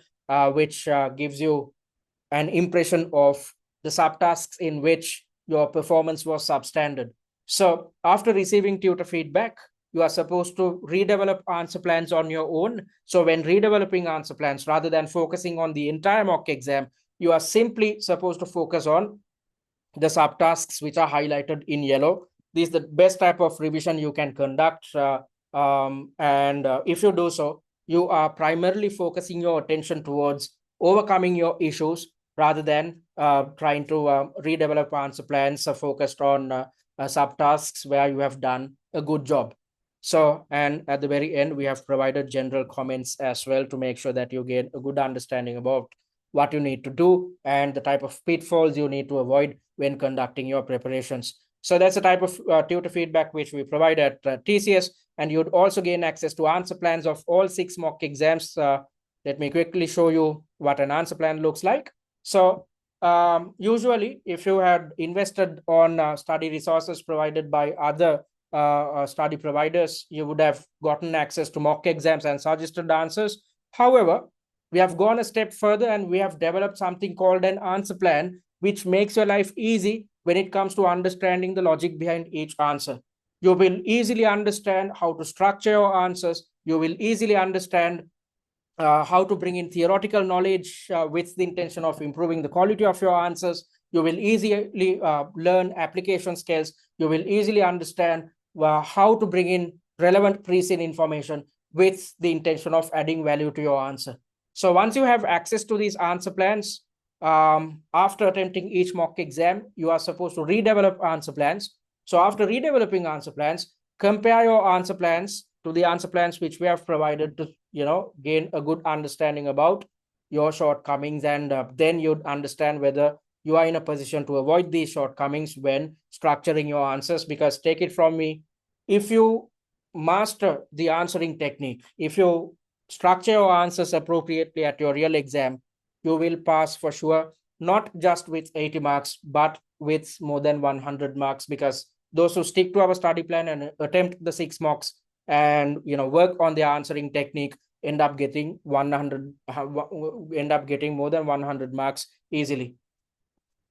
S1: which gives you an impression of the subtasks in which your performance was substandard. So after receiving tutor feedback, you are supposed to redevelop answer plans on your own. So when redeveloping answer plans, rather than focusing on the entire mock exam, you are simply supposed to focus on the subtasks which are highlighted in yellow. This is the best type of revision you can conduct. If you do so, you are primarily focusing your attention towards overcoming your issues rather than trying to redevelop answer plans focused on subtasks where you have done a good job. So, and at the very end, we have provided general comments as well to make sure that you get a good understanding about what you need to do and the type of pitfalls you need to avoid when conducting your preparations. So that's the type of tutor feedback which we provide at TCS, and you'd also gain access to answer plans of all 6 mock exams. Let me quickly show you what an answer plan looks like. So usually, if you had invested on study resources provided by other study providers, you would have gotten access to mock exams and suggested answers. However, we have gone a step further and we have developed something called an answer plan, which makes your life easy when it comes to understanding the logic behind each answer. You will easily understand how to structure your answers. You will easily understand how to bring in theoretical knowledge with the intention of improving the quality of your answers. You will easily learn application skills. You will easily understand how to bring in relevant Preseen information with the intention of adding value to your answer. So once you have access to these answer plans, after attempting each mock exam, you are supposed to redevelop answer plans. So after redeveloping answer plans, compare your answer plans to the answer plans which we have provided to gain a good understanding about your shortcomings, and then you'd understand whether you are in a position to avoid these shortcomings when structuring your answers. Because take it from me, if you master the answering technique, if you structure your answers appropriately at your real exam, you will pass for sure, not just with 80 marks, but with more than 100 marks, because those who stick to our study plan and attempt the 6 mocks and work on the answering technique end up getting more than 100 marks easily.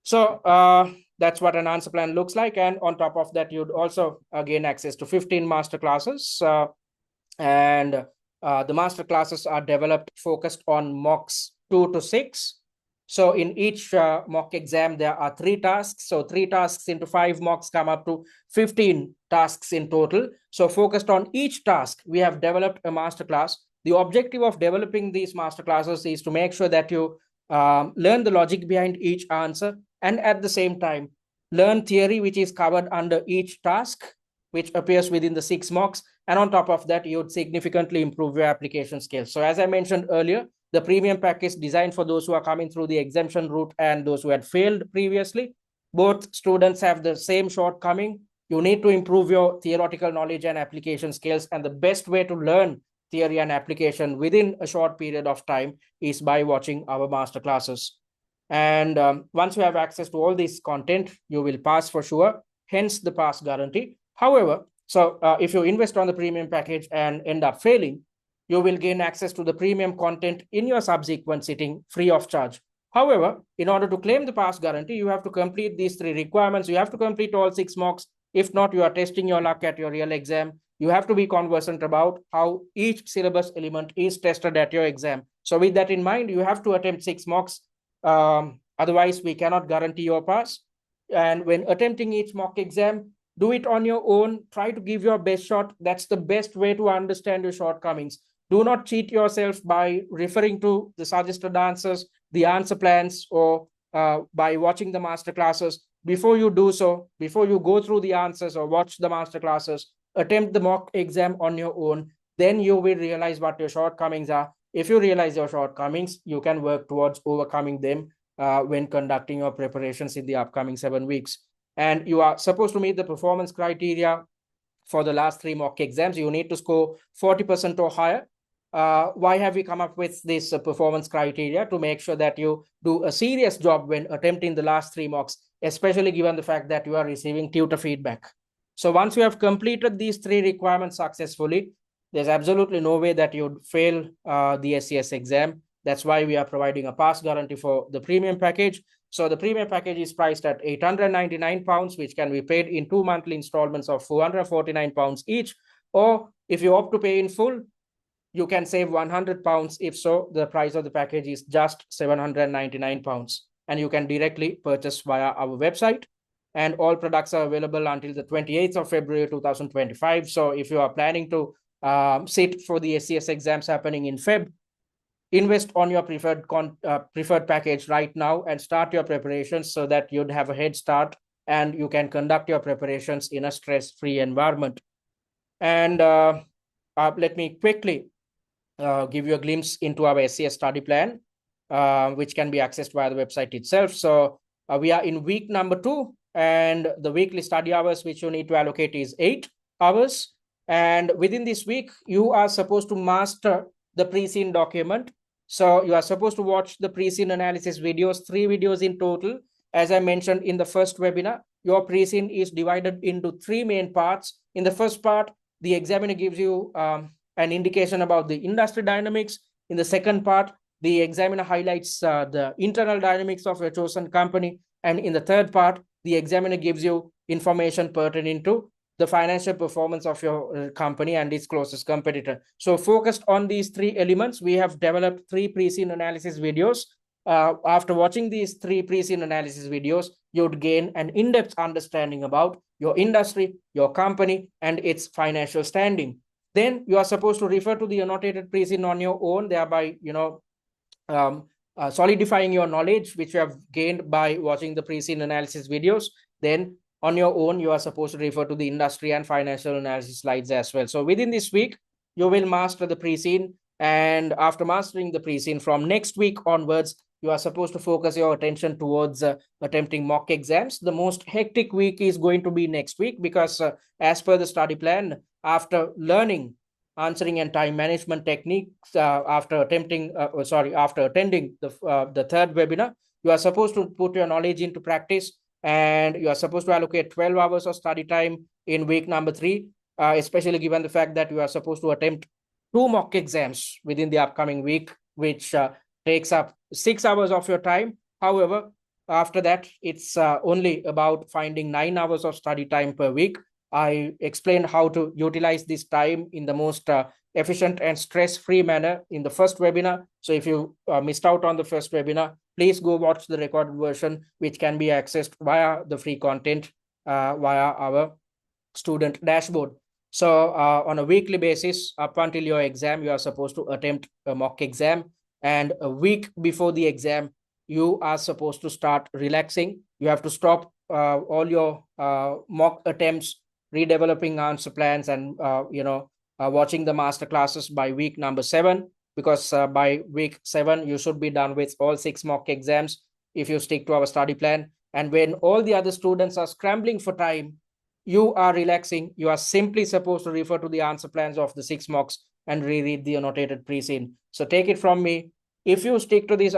S1: So that's what an answer plan looks like. And on top of that, you'd also gain access to 15 master classes, and the master classes are developed focused on mocks 2 to 6. So in each mock exam, there are 3 tasks. So 3 tasks into 5 mocks come up to 15 tasks in total. So focused on each task, we have developed a masterclass. The objective of developing these masterclasses is to make sure that you learn the logic behind each answer, and at the same time, learn theory which is covered under each task, which appears within the 6 mocks. And on top of that, you would significantly improve your application skills. So as I mentioned earlier, the premium pack is designed for those who are coming through the exemption route and those who had failed previously. Both students have the same shortcoming. You need to improve your theoretical knowledge and application skills. And the best way to learn theory and application within a short period of time is by watching our master classes. And once you have access to all this content, you will pass for sure, hence the pass guarantee. However, so if you invest on the premium package and end up failing, you will gain access to the premium content in your subsequent sitting free of charge. However, in order to claim the pass guarantee, you have to complete these 3 requirements. You have to complete all 6 mocks. If not, you are testing your luck at your real exam. You have to be conversant about how each syllabus element is tested at your exam. So with that in mind, you have to attempt 6 mocks. Otherwise, we cannot guarantee your pass. And when attempting each mock exam, do it on your own. Try to give your best shot. That's the best way to understand your shortcomings. Do not cheat yourself by referring to the suggested answers, the answer plans, or by watching the master classes. Before you do so, before you go through the answers or watch the master classes, attempt the mock exam on your own. Then you will realize what your shortcomings are. If you realize your shortcomings, you can work towards overcoming them when conducting your preparations in the upcoming 7 weeks. And you are supposed to meet the performance criteria for the last 3 mock exams. You need to score 40% or higher. Why have we come up with this performance criteria? To make sure that you do a serious job when attempting the last 3 mocks, especially given the fact that you are receiving tutor feedback. So once you have completed these 3 requirements successfully, there's absolutely no way that you'd fail the SCS exam. That's why we are providing a pass guarantee for the premium package. So the premium package is priced at £899, which can be paid in 2 monthly installments of £449 each. Or if you opt to pay in full, you can save £100. If so, the price of the package is just £799. And you can directly purchase via our website. And all products are available until the 28th of February 2025. So if you are planning to sit for the SCS exams happening in Feb, invest on your preferred package right now and start your preparations so that you'd have a head start and you can conduct your preparations in a stress-free environment. And let me quickly give you a glimpse into our SCS study plan, which can be accessed via the website itself. So we are in week number 2, and the weekly study hours which you need to allocate is 8 hours. And within this week, you are supposed to master the Preseen document. So you are supposed to watch the Preseen analysis videos, 3 videos in total. As I mentioned in the first webinar, your Preseen is divided into 3 main parts. In the first part, the examiner gives you an indication about the industry dynamics. In the second part, the examiner highlights the internal dynamics of your chosen company. And in the third part, the examiner gives you information pertaining to the financial performance of your company and its closest competitor. So focused on these 3 elements, we have developed 3 Preseen analysis videos. After watching these 3 Preseen analysis videos, you'd gain an in-depth understanding about your industry, your company, and its financial standing. Then you are supposed to refer to the annotated Preseen on your own, thereby, solidifying your knowledge, which you have gained by watching the Preseen analysis videos. Then on your own, you are supposed to refer to the industry and financial analysis slides as well. So within this week, you will master the Preseen. And after mastering the Preseen, from next week onwards, you are supposed to focus your attention towards attempting mock exams. The most hectic week is going to be next week because as per the study plan, after learning answering and time management techniques, after attending the third webinar, you are supposed to put your knowledge into practice, and you are supposed to allocate 12 hours of study time in week number 3, especially given the fact that you are supposed to attempt 2 mock exams within the upcoming week, which takes up 6 hours of your time. However, after that, it's only about finding 9 hours of study time per week. I explained how to utilize this time in the most efficient and stress-free manner in the first webinar. So if you missed out on the first webinar, please go watch the recorded version, which can be accessed via the free content via our student dashboard. So on a weekly basis, up until your exam, you are supposed to attempt a mock exam. And a week before the exam, you are supposed to start relaxing. You have to stop all your mock attempts, redeveloping answer plans, and watching the master classes by week number 7, because by week 7 you should be done with all 6 mock exams if you stick to our study plan. And when all the other students are scrambling for time, you are relaxing. You are simply supposed to refer to the answer plans of the 6 mocks and reread the annotated Preseen. So take it from me, if you stick to this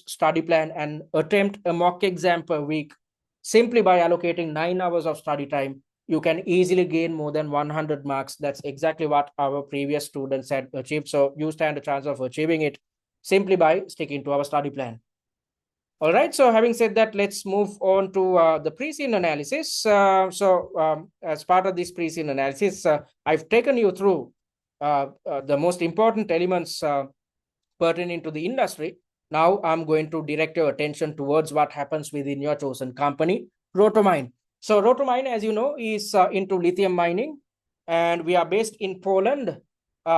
S1: study plan and attempt a mock exam per week, simply by allocating 9 hours of study time, you can easily gain more than 100 marks. That's exactly what our previous students had achieved. So you stand a chance of achieving it simply by sticking to our study plan. All right, so having said that, let's move on to the Preseen analysis. As part of this Preseen analysis, I've taken you through the most important elements pertaining to the industry. Now I'm going to direct your attention towards what happens within your chosen company, Rotomyne. So Rotomyne, as you know, is into lithium mining, and we are based in Poland,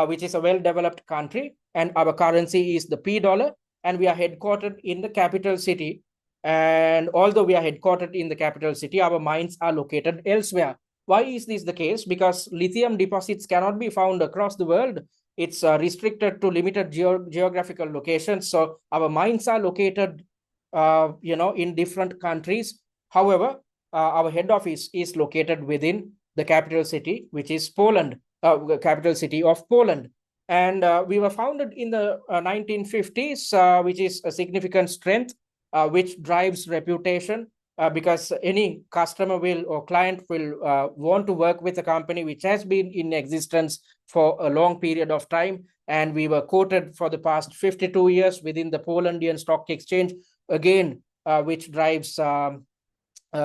S1: which is a well-developed country, and our currency is the P dollar, and we are headquartered in the capital city. And although we are headquartered in the capital city, our mines are located elsewhere. Why is this the case? Because lithium deposits cannot be found across the world. It's restricted to limited geographical locations. So our mines are located, in different countries. However, our head office is located within the capital city, which is Poland, capital city of Poland. And we were founded in the 1950s, which is a significant strength, which drives reputation, because any customer will or client will want to work with a company which has been in existence for a long period of time. And we were quoted for the past 52 years within the Polandian Stock Exchange, again, which drives a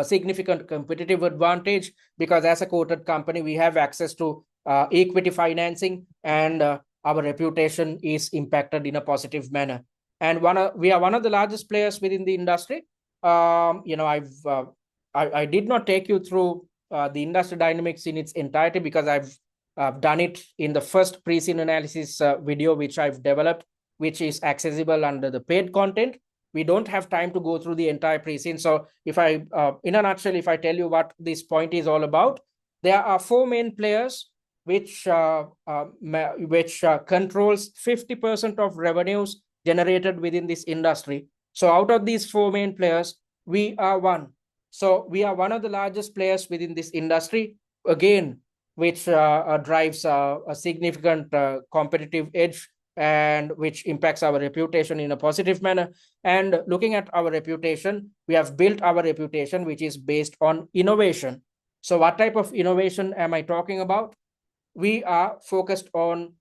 S1: significant competitive advantage, because as a quoted company, we have access to equity financing, and our reputation is impacted in a positive manner. And we are one of the largest players within the industry. I did not take you through the industry dynamics in its entirety, because I've done it in the first Preseen analysis video which I've developed, which is accessible under the paid content. We don't have time to go through the entire Preseen. So if I, in a nutshell, if I tell you what this point is all about, there are four main players which controls 50% of revenues generated within this industry. So out of these four main players, we are one. So we are one of the largest players within this industry, again, which drives a significant competitive edge and which impacts our reputation in a positive manner. And looking at our reputation, we have built our reputation, which is based on innovation. So what type of innovation am I talking about? We are focused on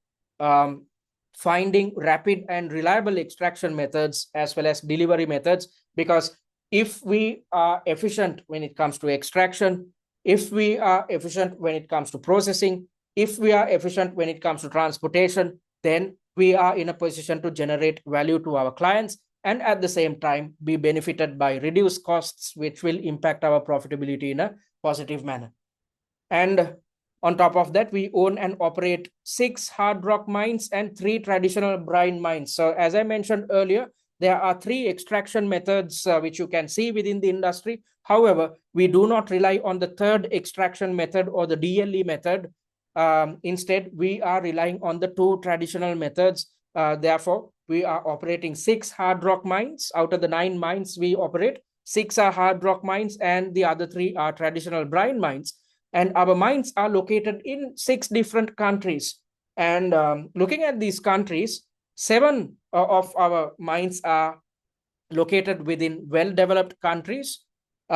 S1: finding rapid and reliable extraction methods as well as delivery methods, because if we are efficient when it comes to extraction, if we are efficient when it comes to processing, if we are efficient when it comes to transportation, then we are in a position to generate value to our clients and at the same time be benefited by reduced costs, which will impact our profitability in a positive manner. And on top of that, we own and operate 6 hard rock mines and 3 traditional brine mines. So as I mentioned earlier, there are 3 extraction methods which you can see within the industry. However, we do not rely on the third extraction method or the DLE method. Instead, we are relying on the 2 traditional methods. Therefore, we are operating 6 hard rock mines. Out of the 9 mines we operate, 6 are hard rock mines and the other 3 are traditional brine mines. And our mines are located in 6 different countries. And looking at these countries, 7 of our mines are located within well-developed countries,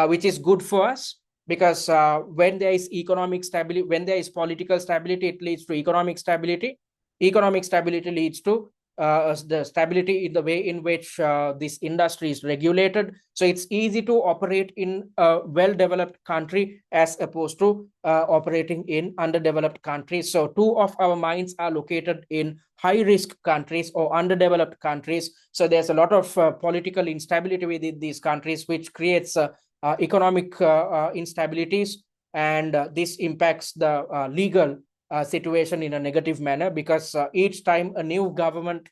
S1: which is good for us, because when there is economic stability, when there is political stability, it leads to economic stability. Economic stability leads to the stability in the way in which this industry is regulated. So it's easy to operate in a well-developed country as opposed to operating in underdeveloped countries. So 2 of our mines are located in high-risk countries or underdeveloped countries. So there's a lot of political instability within these countries, which creates economic instabilities, and this impacts the legal situation in a negative manner, because each time a new government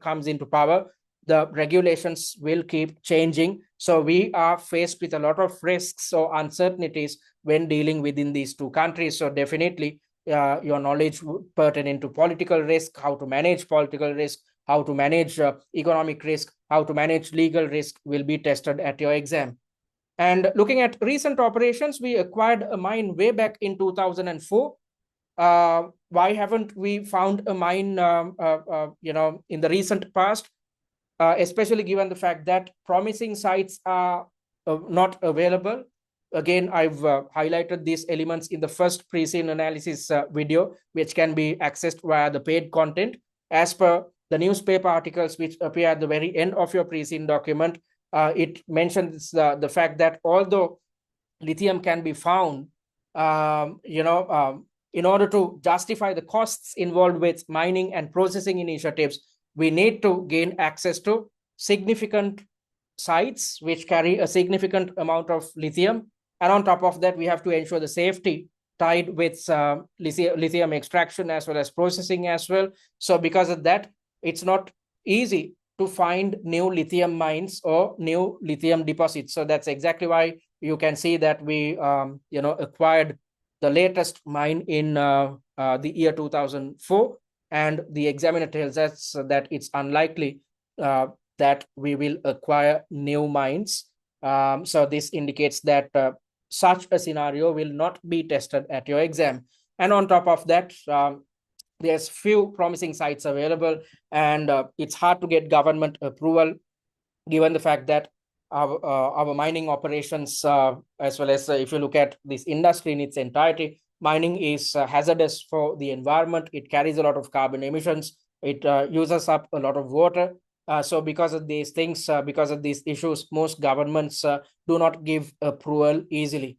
S1: comes into power, the regulations will keep changing. So we are faced with a lot of risks or uncertainties when dealing within these 2 countries. So definitely your knowledge pertaining to political risk, how to manage political risk, how to manage economic risk, how to manage legal risk will be tested at your exam. And looking at recent operations, we acquired a mine way back in 2004. Why haven't we found a mine, in the recent past, especially given the fact that promising sites are not available? Again, I've highlighted these elements in the first Preseen analysis video, which can be accessed via the paid content. As per the newspaper articles which appear at the very end of your Preseen document, it mentions the fact that although lithium can be found, in order to justify the costs involved with mining and processing initiatives, we need to gain access to significant sites which carry a significant amount of lithium. And on top of that, we have to ensure the safety tied with lithium extraction as well as processing as well. So because of that, it's not easy to find new lithium mines or new lithium deposits. So that's exactly why you can see that we acquired the latest mine in the year 2004, and the examiner tells us that it's unlikely that we will acquire new mines. So this indicates that such a scenario will not be tested at your exam. And on top of that, there's few promising sites available, and it's hard to get government approval, given the fact that our mining operations, as well as if you look at this industry in its entirety, mining is hazardous for the environment. It carries a lot of carbon emissions. It uses up a lot of water. So because of these things, because of these issues, most governments do not give approval easily.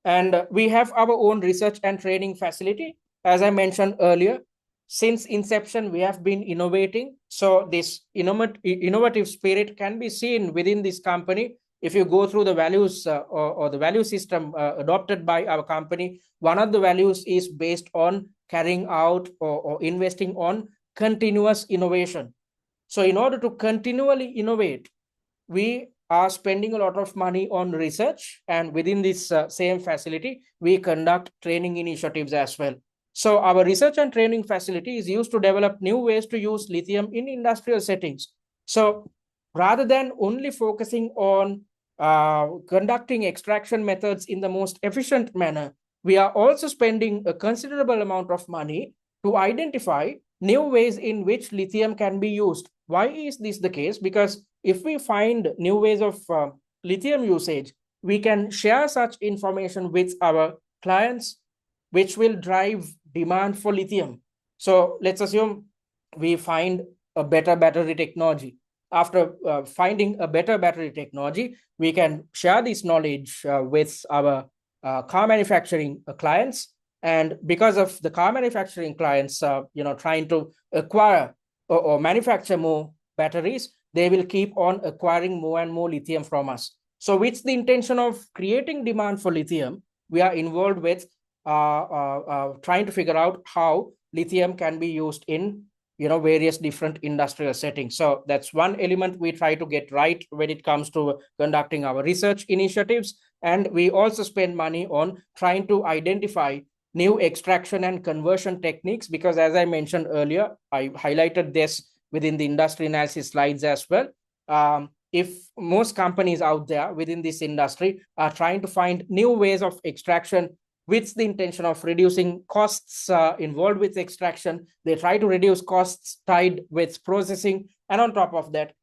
S1: And we have our own research and training facility. As I mentioned earlier, since inception, we have been innovating. So this innovative spirit can be seen within this company, if you go through the values or the value system adopted by our company, one of the values is based on carrying out or investing on continuous innovation. So in order to continually innovate, we are spending a lot of money on research, and within this same facility, we conduct training initiatives as well. So our research and training facility is used to develop new ways to use lithium in industrial settings. So rather than only focusing on conducting extraction methods in the most efficient manner, we are also spending a considerable amount of money to identify new ways in which lithium can be used. Why is this the case? Because if we find new ways of lithium usage, we can share such information with our clients, which will drive demand for lithium. So let's assume we find a better battery technology. After finding a better battery technology, we can share this knowledge with our car manufacturing clients. And because of the car manufacturing clients, trying to acquire or manufacture more batteries, they will keep on acquiring more and more lithium from us. So with the intention of creating demand for lithium, we are involved with trying to figure out how lithium can be used in various different industrial settings. So that's one element we try to get right when it comes to conducting our research initiatives. And we also spend money on trying to identify new extraction and conversion techniques, because as I mentioned earlier, I highlighted this within the industry analysis slides as well. If most companies out there within this industry are trying to find new ways of extraction with the intention of reducing costs involved with extraction, they try to reduce costs tied with processing. And on top of that,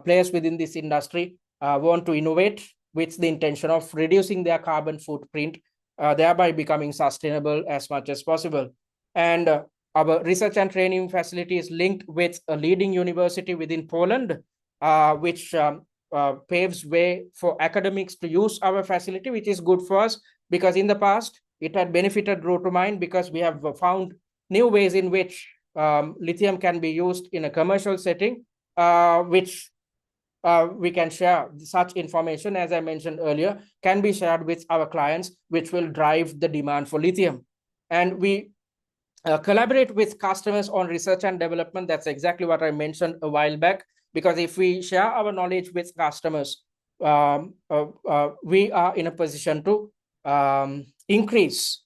S1: players within this industry want to innovate with the intention of reducing their carbon footprint, thereby becoming sustainable as much as possible. And our research and training facility is linked with a leading university within Poland, which paves way for academics to use our facility, which is good for us, because in the past, it had benefited Rotomyne because we have found new ways in which lithium can be used in a commercial setting, which we can share. Such information, as I mentioned earlier, can be shared with our clients, which will drive the demand for lithium. And we collaborate with customers on research and development. That's exactly what I mentioned a while back, because if we share our knowledge with customers, we are in a position to increase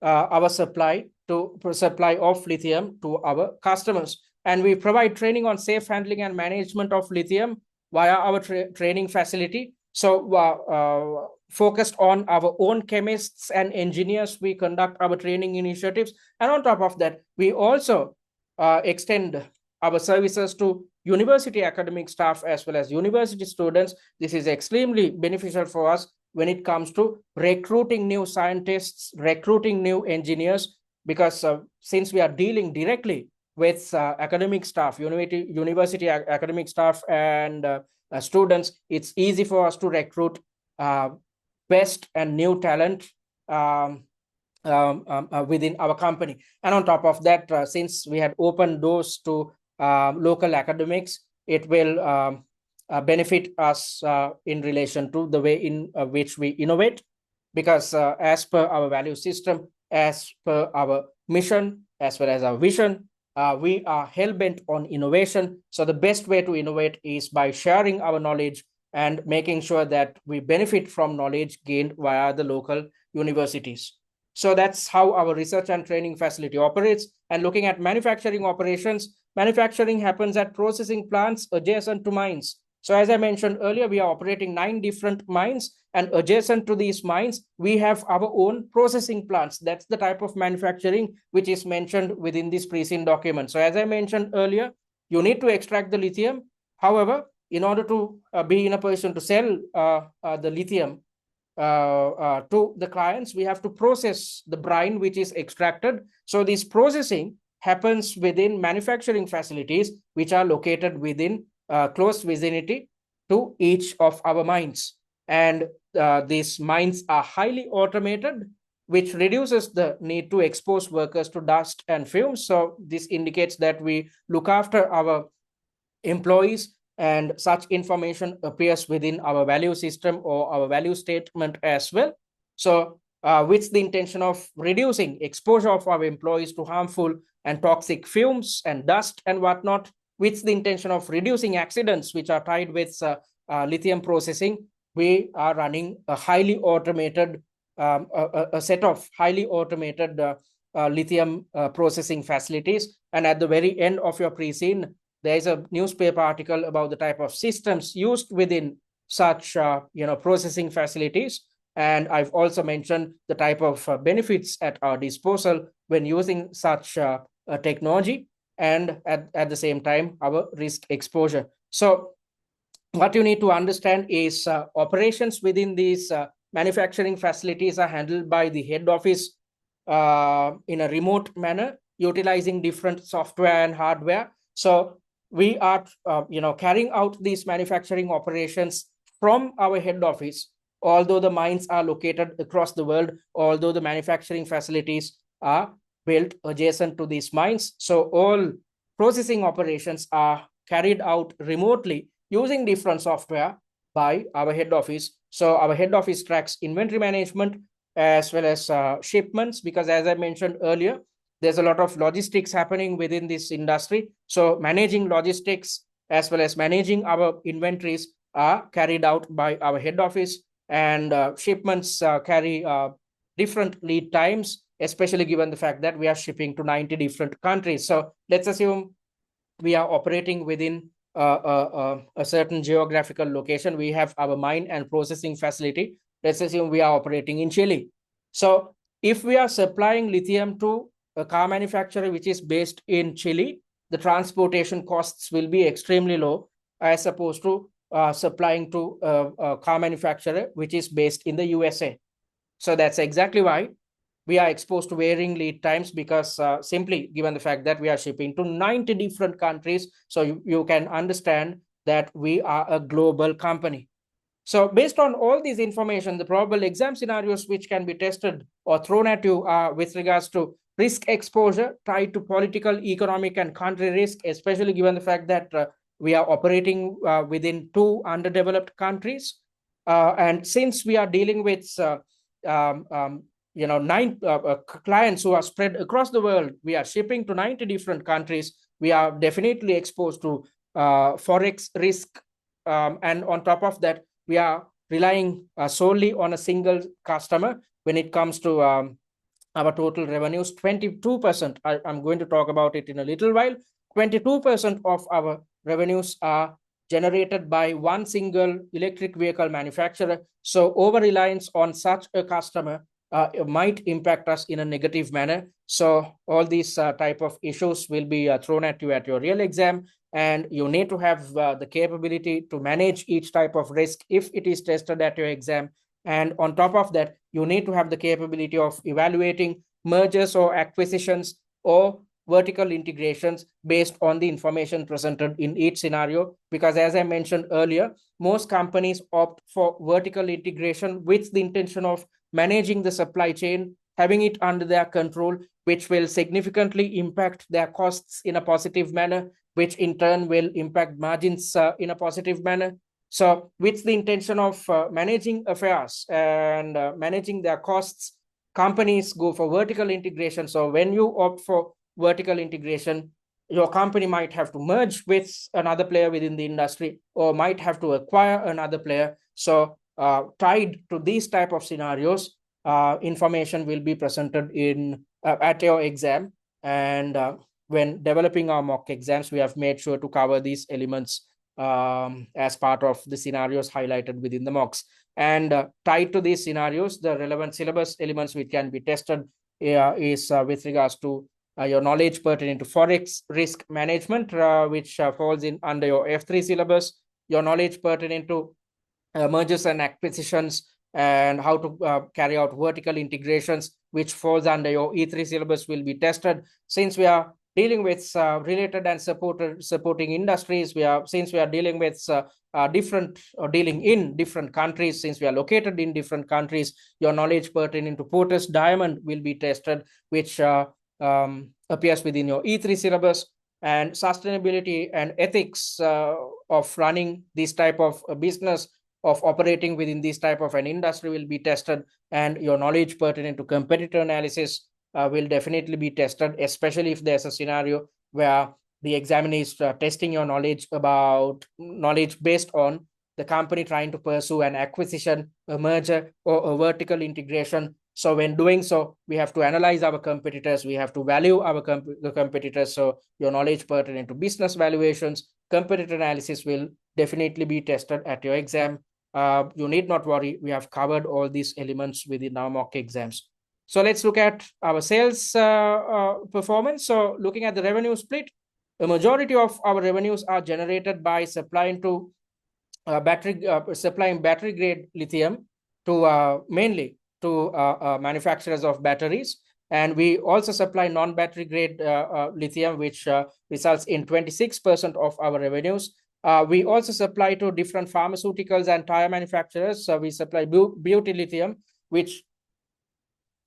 S1: our supply of lithium to our customers. And we provide training on safe handling and management of lithium via our training facility. So focused on our own chemists and engineers, we conduct our training initiatives. And on top of that, we also extend our services to university academic staff as well as university students. This is extremely beneficial for us when it comes to recruiting new scientists, recruiting new engineers, because since we are dealing directly with academic staff, university academic staff and students, it's easy for us to recruit best and new talent within our company. And on top of that, since we had opened doors to local academics, it will benefit us in relation to the way in which we innovate, because as per our value system, as per our mission, as well as our vision, we are hell-bent on innovation. So the best way to innovate is by sharing our knowledge and making sure that we benefit from knowledge gained via the local universities. So that's how our research and training facility operates. And looking at manufacturing operations, manufacturing happens at processing plants adjacent to mines. So as I mentioned earlier, we are operating 9 different mines, and adjacent to these mines, we have our own processing plants. That's the type of manufacturing which is mentioned within this Preseen document. So as I mentioned earlier, you need to extract the lithium. However, in order to be in a position to sell the lithium to the clients, we have to process the brine which is extracted. So this processing happens within manufacturing facilities which are located within close vicinity to each of our mines. And these mines are highly automated, which reduces the need to expose workers to dust and fumes. So this indicates that we look after our employees and such information appears within our value system or our value statement as well. So with the intention of reducing exposure of our employees to harmful and toxic fumes and dust and whatnot, with the intention of reducing accidents which are tied with lithium processing, we are running a highly automated a set of highly automated lithium processing facilities. And at the very end of your Preseen, there is a newspaper article about the type of systems used within such processing facilities. And I've also mentioned the type of benefits at our disposal when using such technology, and at the same time, our risk exposure. So what you need to understand is operations within these manufacturing facilities are handled by the head office in a remote manner, utilizing different software and hardware. So we are carrying out these manufacturing operations from our head office, although the mines are located across the world, although the manufacturing facilities are built adjacent to these mines. So all processing operations are carried out remotely using different software by our head office. So our head office tracks inventory management as well as shipments, because as I mentioned earlier, there's a lot of logistics happening within this industry. So managing logistics as well as managing our inventories are carried out by our head office, and shipments carry different lead times, especially given the fact that we are shipping to 90 different countries. So let's assume we are operating within a certain geographical location. We have our mine and processing facility. Let's assume we are operating in Chile. So if we are supplying lithium to a car manufacturer which is based in Chile, the transportation costs will be extremely low as opposed to supplying to a car manufacturer which is based in the USA. So that's exactly why we are exposed to varying lead times, because simply given the fact that we are shipping to 90 different countries. So you can understand that we are a global company. So based on all this information, the probable exam scenarios which can be tested or thrown at you are with regards to risk exposure tied to political, economic, and country risk, especially given the fact that we are operating within two underdeveloped countries. And since we are dealing with nine clients who are spread across the world, we are shipping to 90 different countries, we are definitely exposed to forex risk. And on top of that, we are relying solely on a single customer when it comes to our total revenues. 22%, I'm going to talk about it in a little while. 22% of our revenues are generated by one single electric vehicle manufacturer. So over-reliance on such a customer might impact us in a negative manner. So all these type of issues will be thrown at you at your real exam, and you need to have the capability to manage each type of risk if it is tested at your exam. And on top of that, you need to have the capability of evaluating mergers or acquisitions or vertical integrations based on the information presented in each scenario. Because as I mentioned earlier, most companies opt for vertical integration with the intention of managing the supply chain, having it under their control, which will significantly impact their costs in a positive manner, which in turn will impact margins in a positive manner. So with the intention of managing affairs and managing their costs, companies go for vertical integration. So when you opt for vertical integration, your company might have to merge with another player within the industry or might have to acquire another player. So tied to these type of scenarios, information will be presented in at your exam. And when developing our mock exams, we have made sure to cover these elements as part of the scenarios highlighted within the mocks. And tied to these scenarios, the relevant syllabus elements which can be tested is with regards to your knowledge pertaining to forex risk management, which falls in under your F3 syllabus, your knowledge pertaining to mergers and acquisitions, and how to carry out vertical integrations, which falls under your E3 syllabus, will be tested. Since we are dealing with related and supporting industries, since we are dealing with different or dealing in different countries, since we are located in different countries, your knowledge pertaining to Porter's diamond will be tested, which appears within your E3 syllabus. and sustainability and ethics of running this type of business, of operating within this type of an industry will be tested, and your knowledge pertinent to competitor analysis will definitely be tested, especially if there's a scenario where the examiner is testing your knowledge based on the company trying to pursue an acquisition, a merger, or a vertical integration. So when doing so, we have to analyze our competitors, we have to value our competitors. So your knowledge pertinent to business valuations, competitor analysis will definitely be tested at your exam. You need not worry, we have covered all these elements within our mock exams. So let's look at our sales performance. So looking at the revenue split, the majority of our revenues are generated by supplying battery grade lithium to mainly to manufacturers of batteries, and we also supply non-battery grade lithium, which results in 26% of our revenues. We also supply to different pharmaceuticals and tire manufacturers. So we supply beauty lithium, which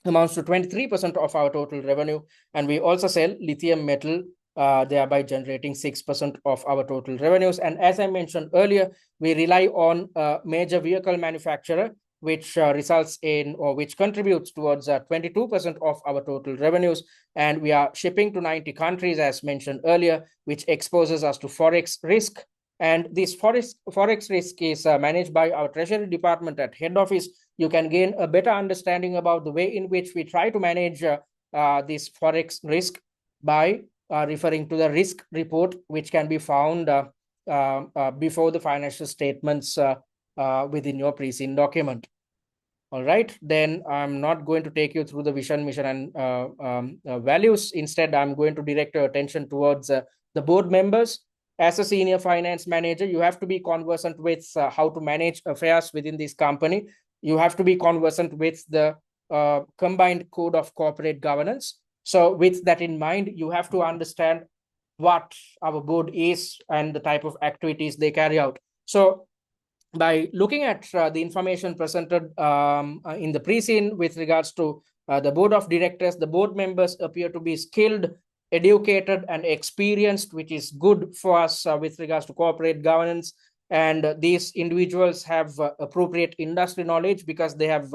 S1: amounts to 23% of our total revenue, and we also sell lithium metal, thereby generating 6% of our total revenues. And as I mentioned earlier, we rely on a major vehicle manufacturer, which results in, or which contributes towards 22% of our total revenues. And we are shipping to 90 countries, as mentioned earlier, which exposes us to Forex risk. And this Forex risk is managed by our Treasury Department at head office. You can gain a better understanding about the way in which we try to manage this Forex risk by referring to the risk report, which can be found before the financial statements within your Preseen document. All right, then I'm not going to take you through the vision, mission, and values. Instead, I'm going to direct your attention towards the board members. As a senior finance manager, you have to be conversant with how to manage affairs within this company. You have to be conversant with the combined code of corporate governance. So with that in mind, you have to understand what our board is and the type of activities they carry out. So by looking at the information presented in the Preseen with regards to the board of directors, the board members appear to be skilled, educated, and experienced, which is good for us with regards to corporate governance. And these individuals have appropriate industry knowledge because they have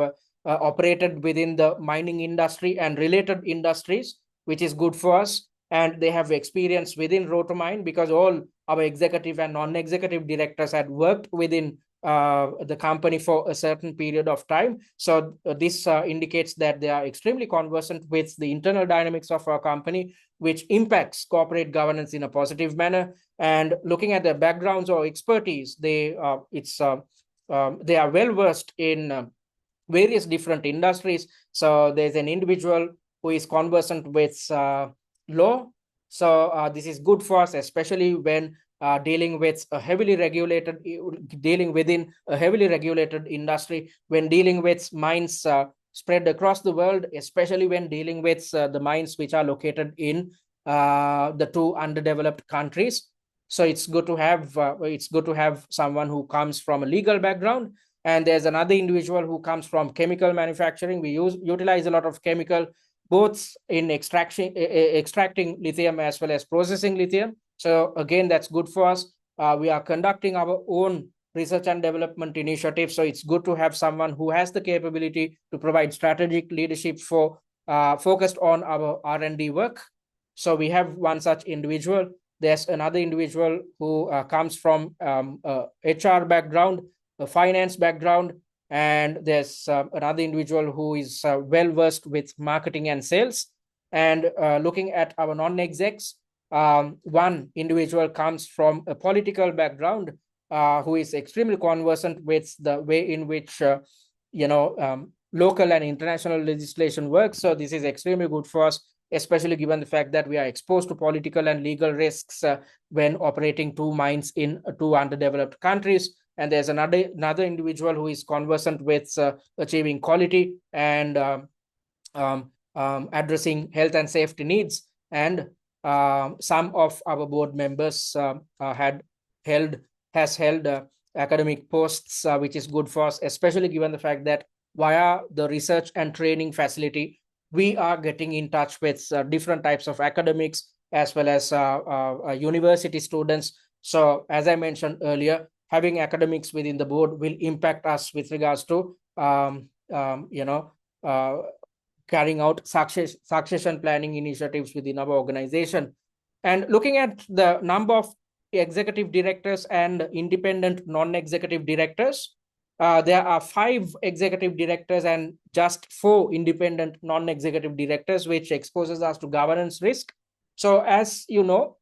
S1: operated within the mining industry and related industries, which is good for us. And they have experience within Rotomyne because all our executive and non-executive directors had worked within the company for a certain period of time. So this indicates that they are extremely conversant with the internal dynamics of our company, which impacts corporate governance in a positive manner. And looking at their backgrounds or expertise, they are well versed in various different industries. So there's an individual who is conversant with law. So this is good for us, especially when dealing within a heavily regulated industry, when dealing with mines spread across the world, especially when dealing with the mines which are located in the two underdeveloped countries. So it's good to have someone who comes from a legal background. And there's another individual who comes from chemical manufacturing. We utilize a lot of chemical, both in extracting lithium as well as processing lithium. So again, that's good for us. We are conducting our own research and development initiative. So it's good to have someone who has the capability to provide strategic leadership for focused on our R&D work. So we have one such individual. There's another individual who comes from HR background, a finance background, and there's another individual who is well versed with marketing and sales. And looking at our non-execs, one individual comes from a political background who is extremely conversant with the way in which local and international legislation works. So this is extremely good for us, especially given the fact that we are exposed to political and legal risks when operating two mines in two underdeveloped countries. And there's another individual who is conversant with achieving quality and addressing health and safety needs. And some of our board members has held academic posts, which is good for us, especially given the fact that via the research and training facility, we are getting in touch with different types of academics as well as university students. So as I mentioned earlier, having academics within the board will impact us with regards to carrying out succession planning initiatives within our organization. And looking at the number of executive directors and independent non-executive directors, there are 5 executive directors and just 4 independent non-executive directors, which exposes us to governance risk. So as you know,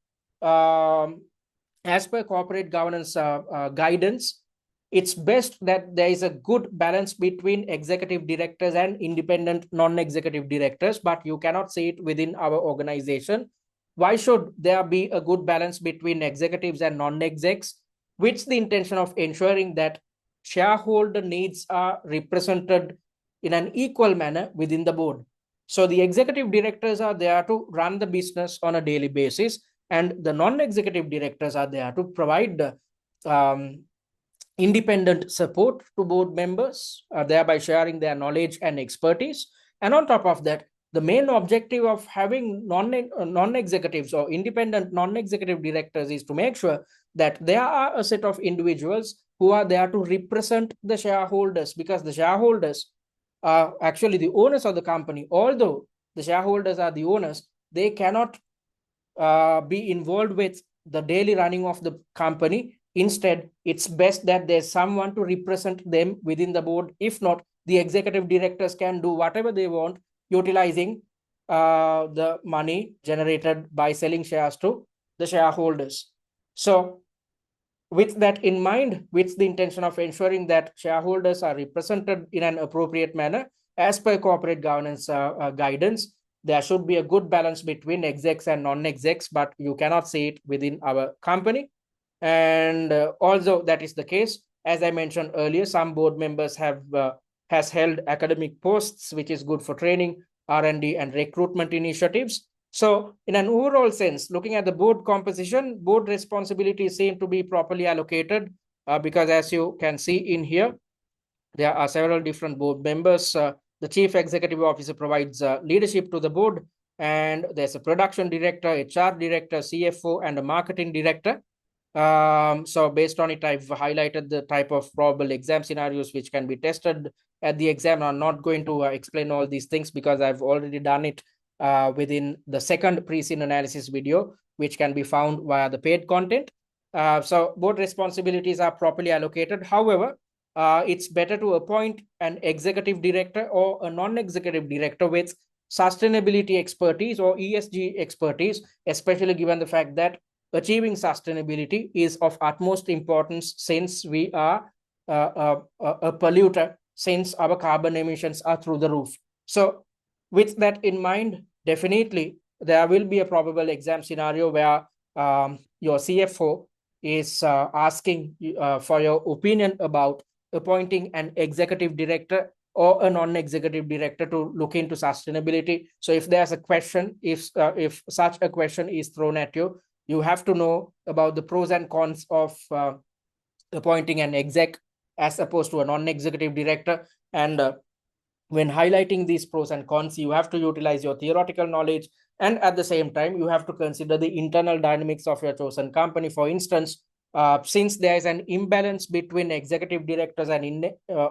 S1: as per corporate governance guidance, it's best that there is a good balance between executive directors and independent non-executive directors, but you cannot see it within our organization. Why should there be a good balance between executives and non-execs? With the intention of ensuring that shareholder needs are represented in an equal manner within the board. So the executive directors are there to run the business on a daily basis, and the non-executive directors are there to provide independent support to board members, thereby sharing their knowledge and expertise. And on top of that, the main objective of having non-executives or independent non-executive directors is to make sure that there are a set of individuals who are there to represent the shareholders, because the shareholders are actually the owners of the company. Although the shareholders are the owners, they cannot be involved with the daily running of the company. Instead, it's best that there's someone to represent them within the board. If not, the executive directors can do whatever they want, utilizing the money generated by selling shares to the shareholders. So with that in mind, with the intention of ensuring that shareholders are represented in an appropriate manner, as per corporate governance guidance, there should be a good balance between execs and non-execs, but you cannot see it within our company. And although that is the case, as I mentioned earlier, some board members has held academic posts, which is good for training, R&D, and recruitment initiatives. So in an overall sense, looking at the board composition, board responsibilities seem to be properly allocated, because as you can see in here, there are several different board members. The chief executive officer provides leadership to the board, and there's a production director, HR director, CFO, and a marketing director. So based on it, I've highlighted the type of probable exam scenarios which can be tested at the exam. I'm not going to explain all these things because I've already done it within the second Preseen analysis video, which can be found via the paid content. So board responsibilities are properly allocated. However, it's better to appoint an executive director or a non-executive director with sustainability expertise or ESG expertise, especially given the fact that achieving sustainability is of utmost importance, since we are a polluter, since our carbon emissions are through the roof. So with that in mind, definitely there will be a probable exam scenario where your CFO is asking for your opinion about appointing an executive director or a non-executive director to look into sustainability. So if there's a question, if such a question is thrown at you, you have to know about the pros and cons of appointing an exec as opposed to a non-executive director. And when highlighting these pros and cons, you have to utilize your theoretical knowledge, and at the same time, you have to consider the internal dynamics of your chosen company. For instance, since there is an imbalance between executive directors and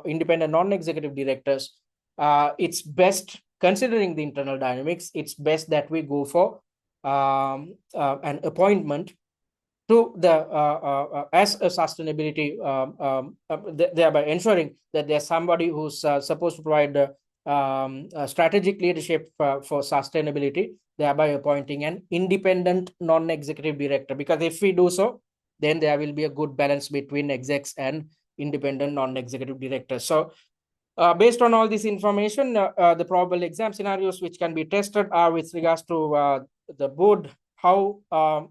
S1: independent non-executive directors, it's best, considering the internal dynamics, it's best that we go for an appointment to the as a sustainability, thereby ensuring that there's somebody who's supposed to provide strategic leadership for sustainability, thereby appointing an independent non-executive director. Because if we do so, then there will be a good balance between execs and independent non-executive directors. So based on all this information, the probable exam scenarios which can be tested are with regards to the board, how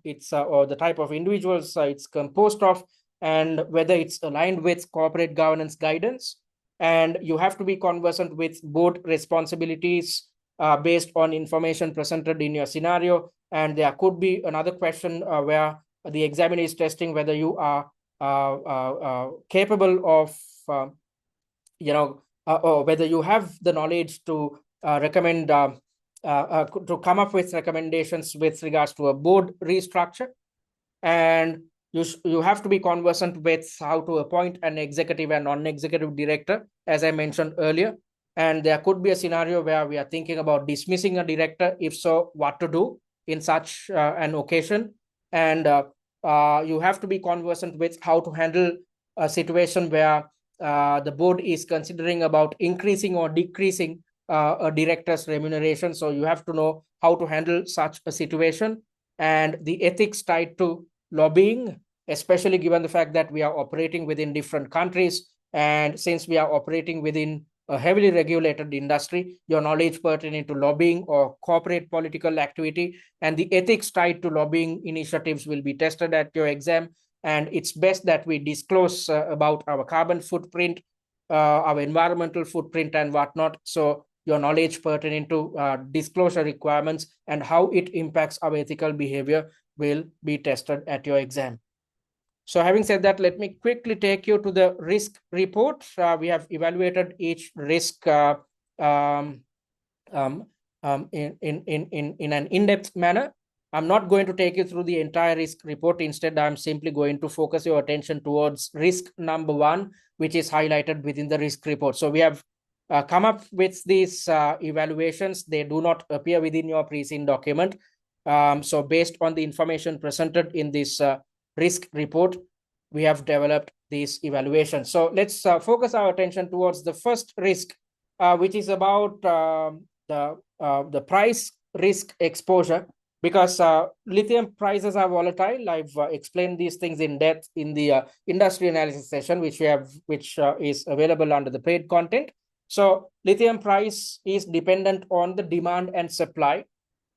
S1: it's or the type of individuals it's composed of, and whether it's aligned with corporate governance guidance. And you have to be conversant with board responsibilities based on information presented in your scenario. And there could be another question where the examiner is testing whether you are capable of, or whether you have the knowledge to recommend to come up with recommendations with regards to a board restructure. And you have to be conversant with how to appoint an executive and non-executive director, as I mentioned earlier. And there could be a scenario where we are thinking about dismissing a director. If so, what to do in such an occasion? And you have to be conversant with how to handle a situation where the board is considering about increasing or decreasing a director's remuneration. So you have to know how to handle such a situation, and the ethics tied to lobbying, especially given the fact that we are operating within different countries. And since we are operating within a heavily regulated industry, your knowledge pertaining to lobbying or corporate political activity and the ethics tied to lobbying initiatives will be tested at your exam. And it's best that we disclose about our carbon footprint, our environmental footprint and whatnot. So your knowledge pertaining to disclosure requirements and how it impacts our ethical behavior will be tested at your exam. So having said that, let me quickly take you to the risk report. We have evaluated each risk in an in-depth manner. I'm not going to take you through the entire risk report. Instead, I'm simply going to focus your attention towards risk number 1, which is highlighted within the risk report. So we have come up with these evaluations. They do not appear within your Preseen document. So based on the information presented in this risk report, we have developed these evaluations. So let's focus our attention towards the first risk, which is about the price risk exposure, because lithium prices are volatile. I've explained these things in depth in the industry analysis session, which is available under the paid content. So lithium price is dependent on the demand and supply.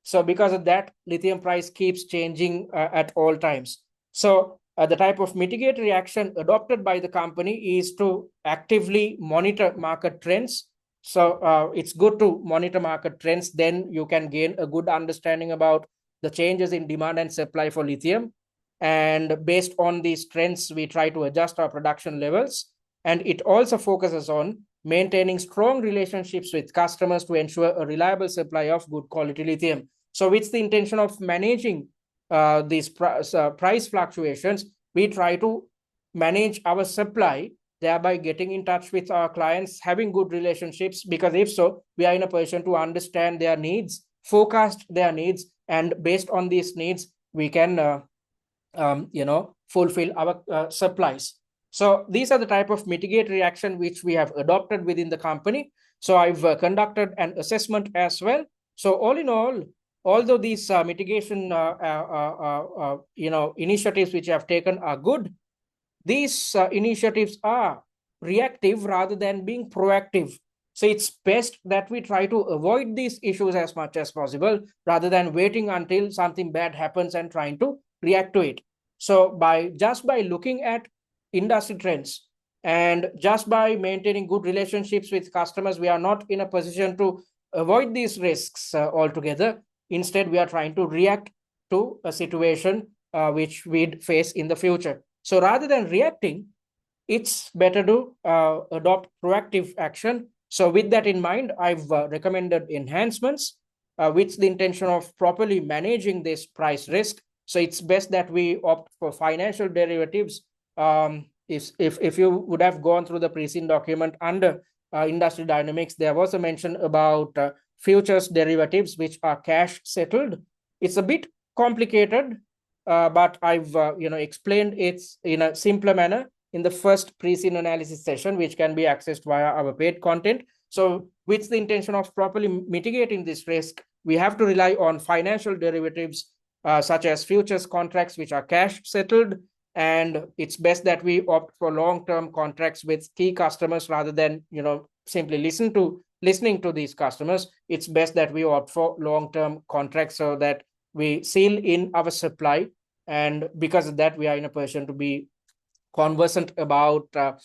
S1: So because of that, lithium price keeps changing at all times. So the type of mitigatory action adopted by the company is to actively monitor market trends. So it's good to monitor market trends. Then you can gain a good understanding about the changes in demand and supply for lithium. And based on these trends, we try to adjust our production levels. And it also focuses on maintaining strong relationships with customers to ensure a reliable supply of good quality lithium. So with the intention of managing these price fluctuations, we try to manage our supply, thereby getting in touch with our clients, having good relationships, because if so, we are in a position to understand their needs, forecast their needs, and based on these needs, we can fulfill our supplies. So these are the type of mitigatory action which we have adopted within the company. So I've conducted an assessment as well. So all in all, although these mitigation initiatives which I have taken are good, these initiatives are reactive rather than being proactive. So it's best that we try to avoid these issues as much as possible rather than waiting until something bad happens and trying to react to it. So by looking at industry trends and just by maintaining good relationships with customers, we are not in a position to avoid these risks altogether. Instead, we are trying to react to a situation which we'd face in the future. So rather than reacting, it's better to adopt proactive action. So with that in mind, I've recommended enhancements with the intention of properly managing this price risk. So it's best that we opt for financial derivatives. If you would have gone through the Preseen document under industry dynamics, there was a mention about futures derivatives, which are cash settled. It's a bit complicated, but I've explained it in a simpler manner in the first Preseen analysis session, which can be accessed via our paid content. So with the intention of properly mitigating this risk, we have to rely on financial derivatives such as futures contracts, which are cash settled. And it's best that we opt for long-term contracts with key customers rather than simply listening to these customers. It's best that we opt for long-term contracts so that we seal in our supply. And because of that, we are in a position to be conversant about the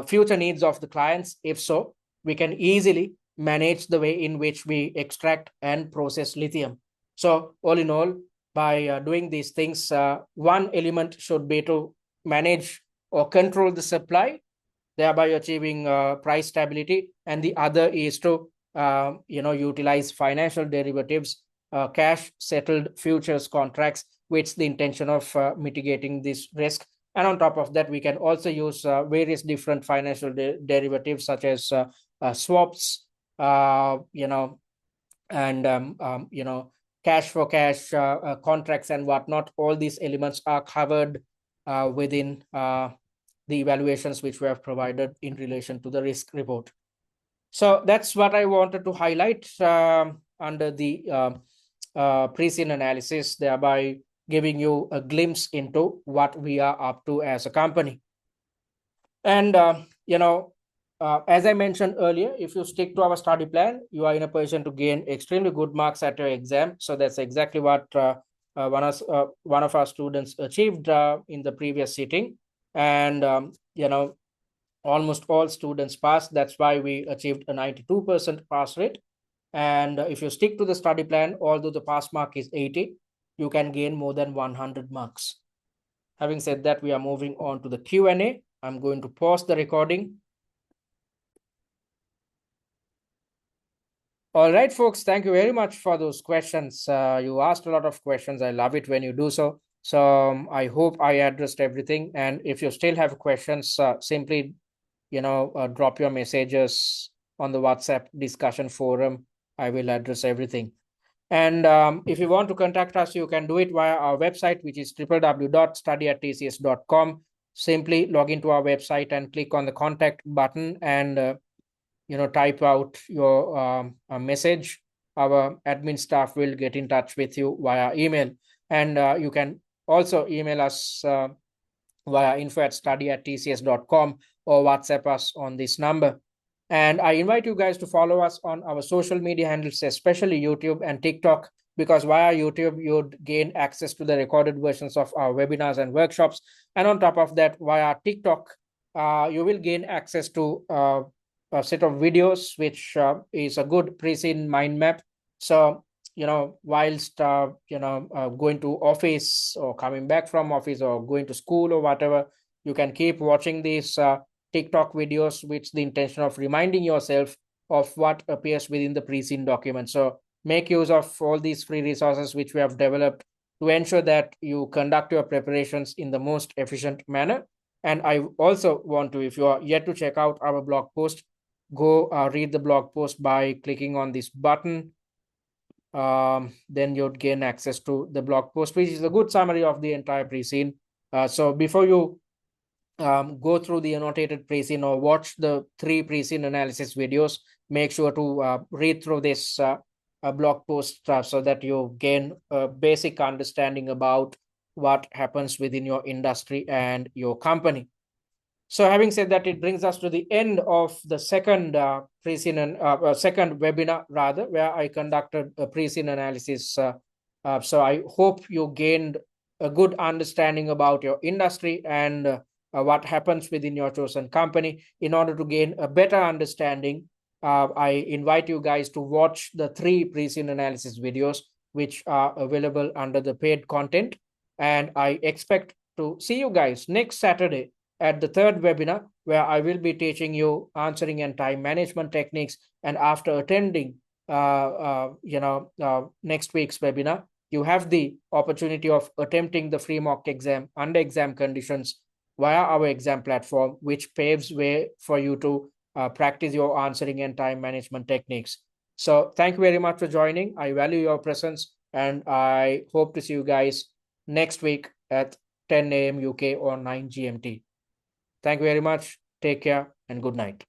S1: future needs of the clients. If so, we can easily manage the way in which we extract and process lithium. So all in all, by doing these things, one element should be to manage or control the supply, thereby achieving price stability. And the other is to utilize financial derivatives, cash settled futures contracts with the intention of mitigating this risk. And on top of that, we can also use various different financial derivatives such as swaps, and cash for cash contracts and whatnot. All these elements are covered within the evaluations which we have provided in relation to the risk report. So that's what I wanted to highlight under the Preseen analysis, thereby giving you a glimpse into what we are up to as a company. And as I mentioned earlier, if you stick to our study plan, you are in a position to gain extremely good marks at your exam. So that's exactly what one of our students achieved in the previous sitting. And almost all students passed. That's why we achieved a 92% pass rate. And if you stick to the study plan, although the pass mark is 80, you can gain more than 100 marks. Having said that, we are moving on to the Q&A. I'm going to pause the recording. All right, folks, thank you very much for those questions. You asked a lot of questions. I love it when you do so. So I hope I addressed everything. And if you still have questions, simply, drop your messages on the WhatsApp discussion forum. I will address everything. And if you want to contact us, you can do it via our website, which is www.study@tcs.com. Simply log into our website and click on the contact button and type out your message. Our admin staff will get in touch with you via email. And you can also email us via info@study@tcs.com or WhatsApp us on this number. And I invite you guys to follow us on our social media handles, especially YouTube and TikTok, because via YouTube, you'd gain access to the recorded versions of our webinars and workshops. And on top of that, via TikTok, you will gain access to a set of videos, which is a good Preseen mind map. So, whilst, going to office or coming back from office or going to school or whatever, you can keep watching these TikTok videos with the intention of reminding yourself of what appears within the Preseen document. So make use of all these free resources which we have developed to ensure that you conduct your preparations in the most efficient manner. And I also want to, if you are yet to check out our blog post, go read the blog post by clicking on this button. Then you'd gain access to the blog post, which is a good summary of the entire Preseen. So before you go through the annotated Preseen or watch the 3 Preseen analysis videos, make sure to read through this blog post so that you gain a basic understanding about what happens within your industry and your company. So having said that, it brings us to the end of the second Preseen and second webinar rather, where I conducted a Preseen analysis. So I hope you gained a good understanding about your industry and what happens within your chosen company. In order to gain a better understanding, I invite you guys to watch the 3 Preseen analysis videos, which are available under the paid content. And I expect to see you guys next Saturday at the 3rd webinar, where I will be teaching you answering and time management techniques. And after attending, next week's webinar, you have the opportunity of attempting the free mock exam under exam conditions via our exam platform, which paves way for you to practice your answering and time management techniques. So thank you very much for joining. I value your presence, and I hope to see you guys next week at 10 a.m. UK or 9 GMT. Thank you very much. Take care and good night.